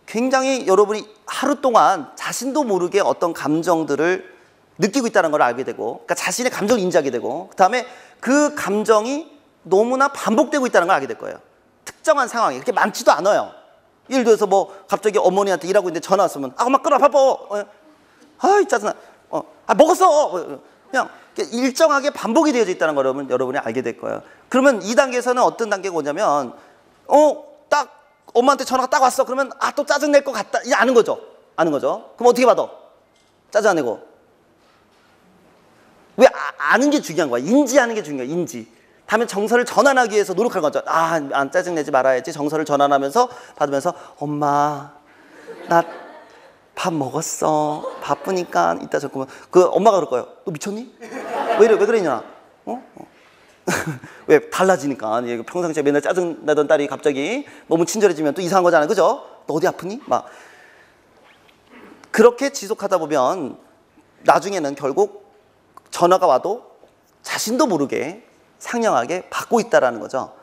굉장히 여러분이 하루 동안 자신도 모르게 어떤 감정들을 느끼고 있다는 걸 알게 되고 그러니까 자신의 감정을 인지하게 되고 그 다음에 그 감정이 너무나 반복되고 있다는 걸 알게 될 거예요. 특정한 상황이 그렇게 많지도 않아요. 예를 들어서 뭐 갑자기 어머니한테 일하고 있는데 전화 왔으면 엄마 끊어 바빠. 아이 짜증나. 먹었어. 그냥 일정하게 반복이 되어져 있다는 걸 여러분이 알게 될 거예요. 그러면 이 단계에서는 어떤 단계가 오냐면 딱 엄마한테 전화가 딱 왔어. 그러면 또 짜증낼 것 같다. 이제 아는 거죠. 아는 거죠. 그럼 어떻게 받아? 짜증 안 내고. 왜 아는 게 중요한 거야. 인지하는 게 중요해. 인지. 다음에 정서를 전환하기 위해서 노력하는 거죠. 안 짜증내지 말아야지. 정서를 전환하면서 받으면서 엄마 나 밥 먹었어. 바쁘니까 이따 잠깐만. 그 엄마가 그럴 거예요. 너 미쳤니? 왜 그러냐? 왜 달라지니까. 평상시에 맨날 짜증나던 딸이 갑자기 너무 친절해지면 또 이상한 거잖아요. 그죠? 너 어디 아프니? 막 그렇게 지속하다 보면 나중에는 결국 전화가 와도 자신도 모르게 상냥하게 받고 있다라는 거죠.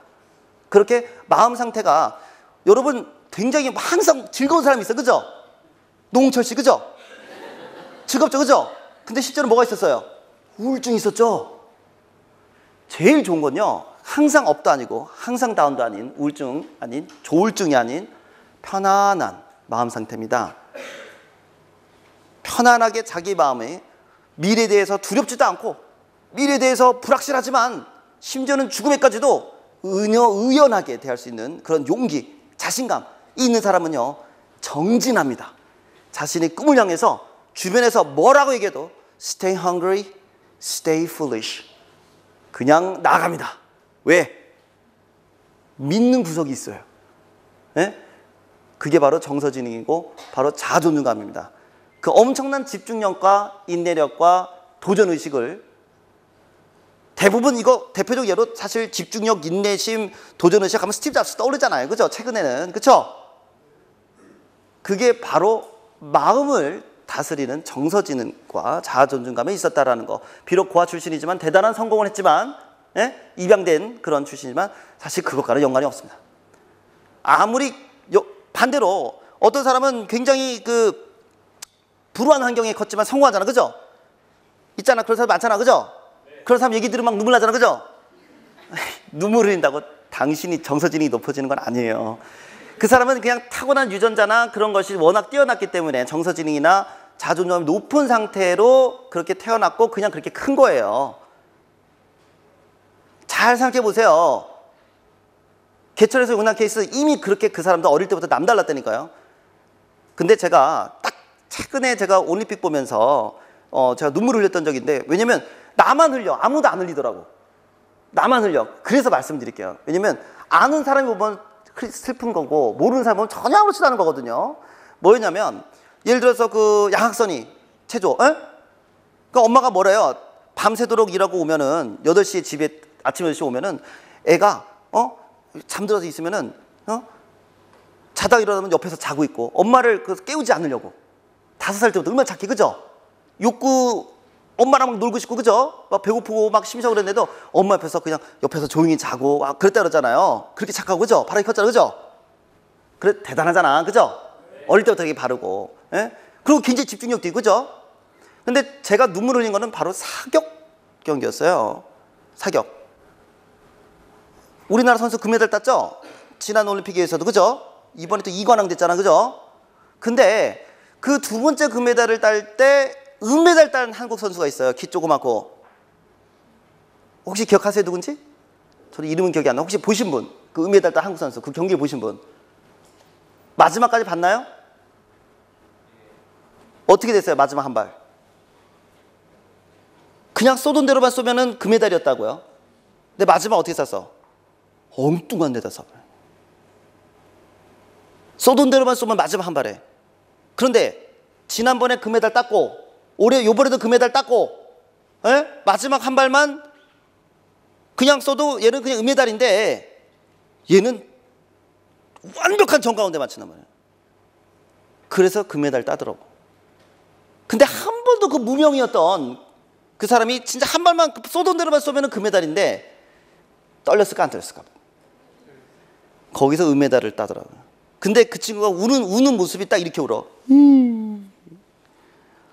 그렇게 마음 상태가 여러분 굉장히 항상 즐거운 사람이 있어요. 그죠? 노홍철 씨 그죠? 즐겁죠. 그죠? 근데 실제로 뭐가 있었어요? 우울증이 있었죠. 제일 좋은 건요. 항상 업도 아니고 항상 다운도 아닌 우울증 아닌 조울증이 아닌 편안한 마음 상태입니다. 편안하게 자기 마음에 미래에 대해서 두렵지도 않고 미래에 대해서 불확실하지만 심지어는 죽음에까지도 의연하게 대할 수 있는 그런 용기, 자신감이 있는 사람은요. 정진합니다. 자신의 꿈을 향해서 주변에서 뭐라고 얘기해도 stay hungry, stay foolish. 그냥 나아갑니다. 왜? 믿는 구석이 있어요. 네? 그게 바로 정서지능이고 바로 자존감입니다. 그 엄청난 집중력과 인내력과 도전의식을 대부분 이거 대표적 예로 사실 집중력, 인내심, 도전의식 하면 스티브 잡스 떠오르잖아요. 그죠? 최근에는. 그쵸? 그게 바로 마음을 다스리는 정서지능과 자아존중감에 있었다라는 거. 비록 고아 출신이지만 대단한 성공을 했지만 입양된 그런 출신이지만 사실 그것과는 연관이 없습니다. 아무리 반대로 어떤 사람은 굉장히 불우한 환경에 컸지만 성공하잖아. 그죠? 있잖아. 그런 사람 많잖아. 그죠? 그런 사람 얘기 들으면 막 눈물 나잖아. 그죠? 눈물 흘린다고 당신이 정서지능이 높아지는 건 아니에요. 그 사람은 그냥 타고난 유전자나 그런 것이 워낙 뛰어났기 때문에 정서지능이나 자존감이 높은 상태로 그렇게 태어났고 그냥 그렇게 큰 거예요. 잘 생각해 보세요. 개천에서 용난 케이스 이미 그렇게 그 사람도 어릴 때부터 남달랐다니까요. 근데 제가 딱 최근에 제가 올림픽 보면서 제가 눈물을 흘렸던 적이 있는데 왜냐면 나만 흘려. 아무도 안 흘리더라고. 나만 흘려. 그래서 말씀드릴게요. 왜냐면 아는 사람이 보면 슬픈 거고 모르는 사람이 보면 전혀 아무렇지도 않은 거거든요. 뭐였냐면 예를 들어서 그 양학선이 체조. 그러니까 엄마가 뭐래요. 밤새도록 일하고 오면은 8시에 집에 아침 8시에 오면은 애가 잠들어서 있으면은 자다가 일어나면 옆에서 자고 있고 엄마를 깨우지 않으려고 5살 때부터 얼마나 착해. 그죠? 욕구 엄마랑 막 놀고 싶고 그죠? 막 배고프고 막 심심하고 그랬는데도 엄마 옆에서 그냥 옆에서 조용히 자고 그랬다 그러잖아요. 그렇게 착하고 그죠? 바람이 컸잖아. 그죠? 그래 대단하잖아. 그죠? 어릴 때부터 되게 바르고 그리고 굉장히 집중력도 있고 그죠? 근데 제가 눈물 흘린 거는 바로 사격 경기였어요. 사격. 우리나라 선수 금메달 땄죠? 지난 올림픽에서도 그죠? 이번에 또 2관왕 됐잖아. 그죠? 근데 그 두 번째 금메달을 딸 때 은메달 딴 한국 선수가 있어요. 키 조그맣고. 혹시 기억하세요? 누군지? 저도 이름은 기억이 안 나. 혹시 보신 분? 그 은메달 딴 한국 선수. 그 경기 보신 분? 마지막까지 봤나요? 어떻게 됐어요? 마지막 한 발. 그냥 쏘던 대로만 쏘면은 금메달이었다고요. 근데 마지막 어떻게 쐈어? 엉뚱한 데다 쏴. 쏘던 대로만 쏘면 마지막 한 발에. 그런데 지난번에 금메달 땄고 요번에도 금메달 땄고 마지막 한 발만 그냥 쏘도 얘는 그냥 은메달인데 얘는 완벽한 정가운데 맞추는 말이에요. 그래서 금메달 따더라고. 근데 한 번도 그 무명이었던 그 사람이 진짜 한 발만 쏘던 대로만 쏘면 금메달인데 떨렸을까 안 떨렸을까? 거기서 은메달을 따더라고요. 근데 그 친구가 우는 모습이 딱 이렇게 울어. 근데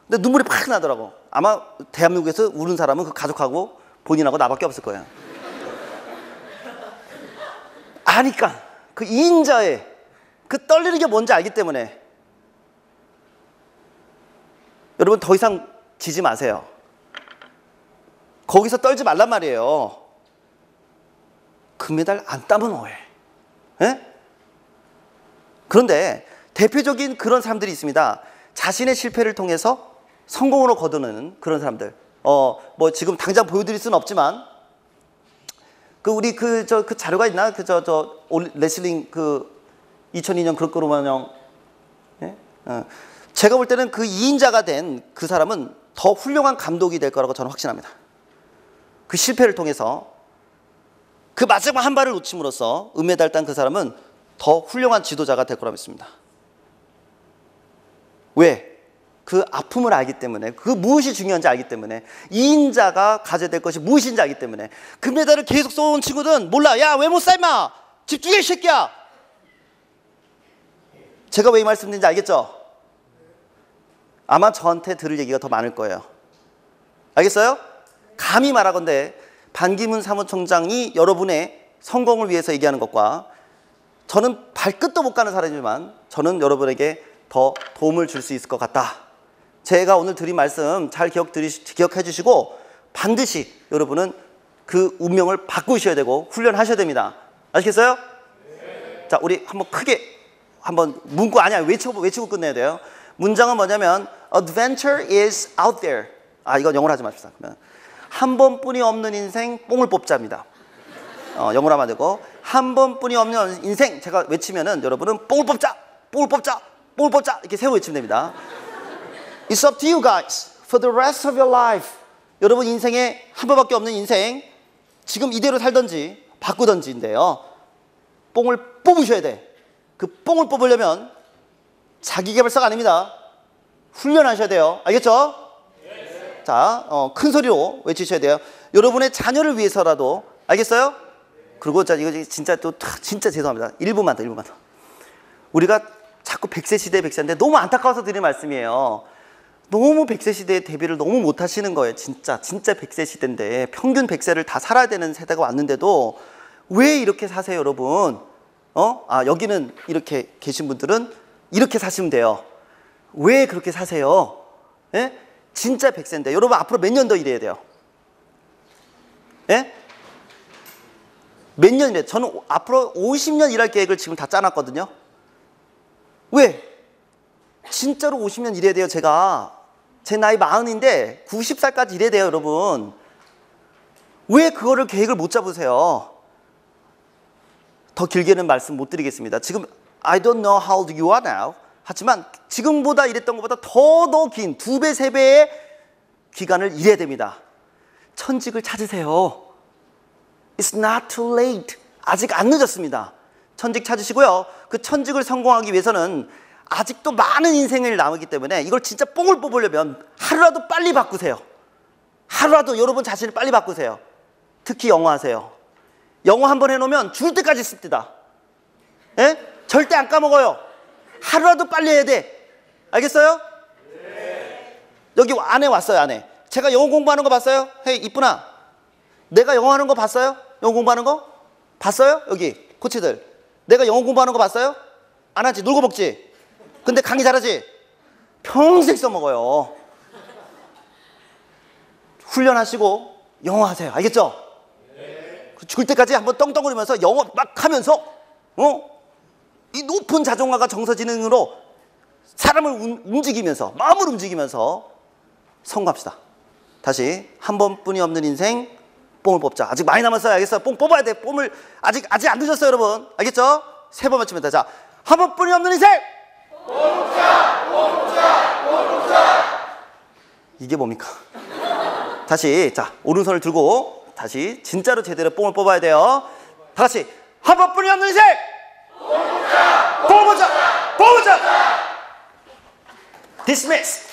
눈물이 팍 나더라고. 아마 대한민국에서 우는 사람은 그 가족하고 본인하고 나밖에 없을 거야. 아니까 그 이인자의 그 떨리는 게 뭔지 알기 때문에 여러분 더 이상 지지 마세요. 거기서 떨지 말란 말이에요. 금메달 안 따면 뭐해? 예? 그런데 대표적인 그런 사람들이 있습니다. 자신의 실패를 통해서 성공으로 거두는 그런 사람들. 뭐 지금 당장 보여드릴 수는 없지만, 우리 그 자료가 있나? 레슬링 2002년 그렇고로만형. 예? 제가 볼 때는 그 2인자가 된 그 사람은 더 훌륭한 감독이 될 거라고 저는 확신합니다. 그 실패를 통해서 그 마지막 한 발을 놓침으로써 은메달 딴 그 사람은 더 훌륭한 지도자가 될 거라고 믿습니다. 왜? 그 아픔을 알기 때문에, 그 무엇이 중요한지 알기 때문에, 2인자가 가져야 될 것이 무엇인지 알기 때문에. 금메달을 계속 쏘는 친구들은 몰라. 야, 왜 못 쏴 임마! 집중해 이 새끼야! 제가 왜 이 말씀드리는지 알겠죠? 아마 저한테 들을 얘기가 더 많을 거예요. 알겠어요? 감히 말하건대 반기문 사무총장이 여러분의 성공을 위해서 얘기하는 것과, 저는 발끝도 못 가는 사람이지만 저는 여러분에게 더 도움을 줄 수 있을 것 같다. 제가 오늘 드린 말씀 잘 기억해 주시고 반드시 여러분은 그 운명을 바꾸셔야 되고 훈련하셔야 됩니다. 아시겠어요? 네. 자, 우리 한번 크게 한번 문구 아니야 외치고 끝내야 돼요. 문장은 뭐냐면 Adventure is out there. 이건 영어로 하지 맙시다. 한 번뿐이 없는 인생 뽕을 뽑자입니다. 영어로 하면 안 되고, 한 번뿐이 없는 인생 제가 외치면은 여러분은 뽕을 뽑자, 뽕을 뽑자, 뽕을 뽑자 이렇게 세워 외치면 됩니다. It's up to you guys for the rest of your life. 여러분 인생에 한 번밖에 없는 인생, 지금 이대로 살던지 바꾸던지인데요. 뽕을 뽑으셔야 돼. 그 뽕을 뽑으려면 자기계발서가 아닙니다. 훈련하셔야 돼요. 알겠죠? 네. 자, 큰 소리로 외치셔야 돼요. 여러분의 자녀를 위해서라도. 알겠어요? 그리고 자, 이거 진짜 진짜 죄송합니다. 1분만 더. 우리가 자꾸 100세 시대 100세인데 너무 안타까워서 드리는 말씀이에요. 너무 100세 시대의 대비를 너무 못 하시는 거예요. 진짜 100세 시대인데 평균 100세를 다 살아야 되는 세대가 왔는데도 왜 이렇게 사세요, 여러분? 여기는 이렇게 계신 분들은 이렇게 사시면 돼요. 왜 그렇게 사세요? 예? 진짜 100세인데 여러분 앞으로 몇 년 더 일해야 돼요? 예? 몇 년이래? 저는 앞으로 50년 일할 계획을 지금 다 짜놨거든요. 왜? 진짜로 50년 일해야 돼요. 제 나이 40인데 90살까지 일해야 돼요, 여러분. 왜 그거를 계획을 못 잡으세요? 더 길게는 말씀 못 드리겠습니다. 지금 I don't know how old you are now. 하지만 지금보다 일했던 것보다 더 긴 2배, 3배의 기간을 일해야 됩니다. 천직을 찾으세요. It's not too late. 아직 안 늦었습니다. 천직 찾으시고요. 그 천직을 성공하기 위해서는 아직도 많은 인생을 남았기 때문에 이걸 진짜 뽕을 뽑으려면 하루라도 빨리 바꾸세요. 하루라도 여러분 자신을 빨리 바꾸세요. 특히 영어 하세요. 영어 한번 해놓으면 죽을 때까지 씁니다. 예? 절대 안 까먹어요. 하루라도 빨리 해야 돼. 알겠어요? 네. 여기 안에 왔어요, 안에. 제가 영어 공부하는 거 봤어요? 헤이, 이쁘나. 내가 영어 하는 거 봤어요? 영어 공부하는 거? 봤어요? 여기, 코치들. 내가 영어 공부하는 거 봤어요? 안 하지? 놀고 먹지? 근데 강의 잘하지? 평생 써먹어요. 훈련하시고 영어 하세요. 알겠죠? 네. 죽을 때까지 한번 떵떵거리면서 영어 막 하면서 이 높은 자존감과 정서지능으로 사람을 움직이면서, 마음을 움직이면서 성공합시다. 다시, 한 번뿐이 없는 인생 뽕을 뽑자. 아직 많이 남았어요. 알겠어요? 뽕 뽑아야 돼. 뽕을 아직 안 늦었어요, 여러분. 알겠죠? 3번 맞추면 돼. 자, 한 번뿐이 없는 인생 뽕 뽑자, 뽕 뽑자, 뽕 뽑자. 이게 뭡니까? 다시, 자, 오른손을 들고 다시 진짜로 제대로 뽕을 뽑아야 돼요. 다 같이 한 번뿐이 없는 인생 뽕 뽑자, 뽕 뽑자, 뽕 뽑자. Dismiss.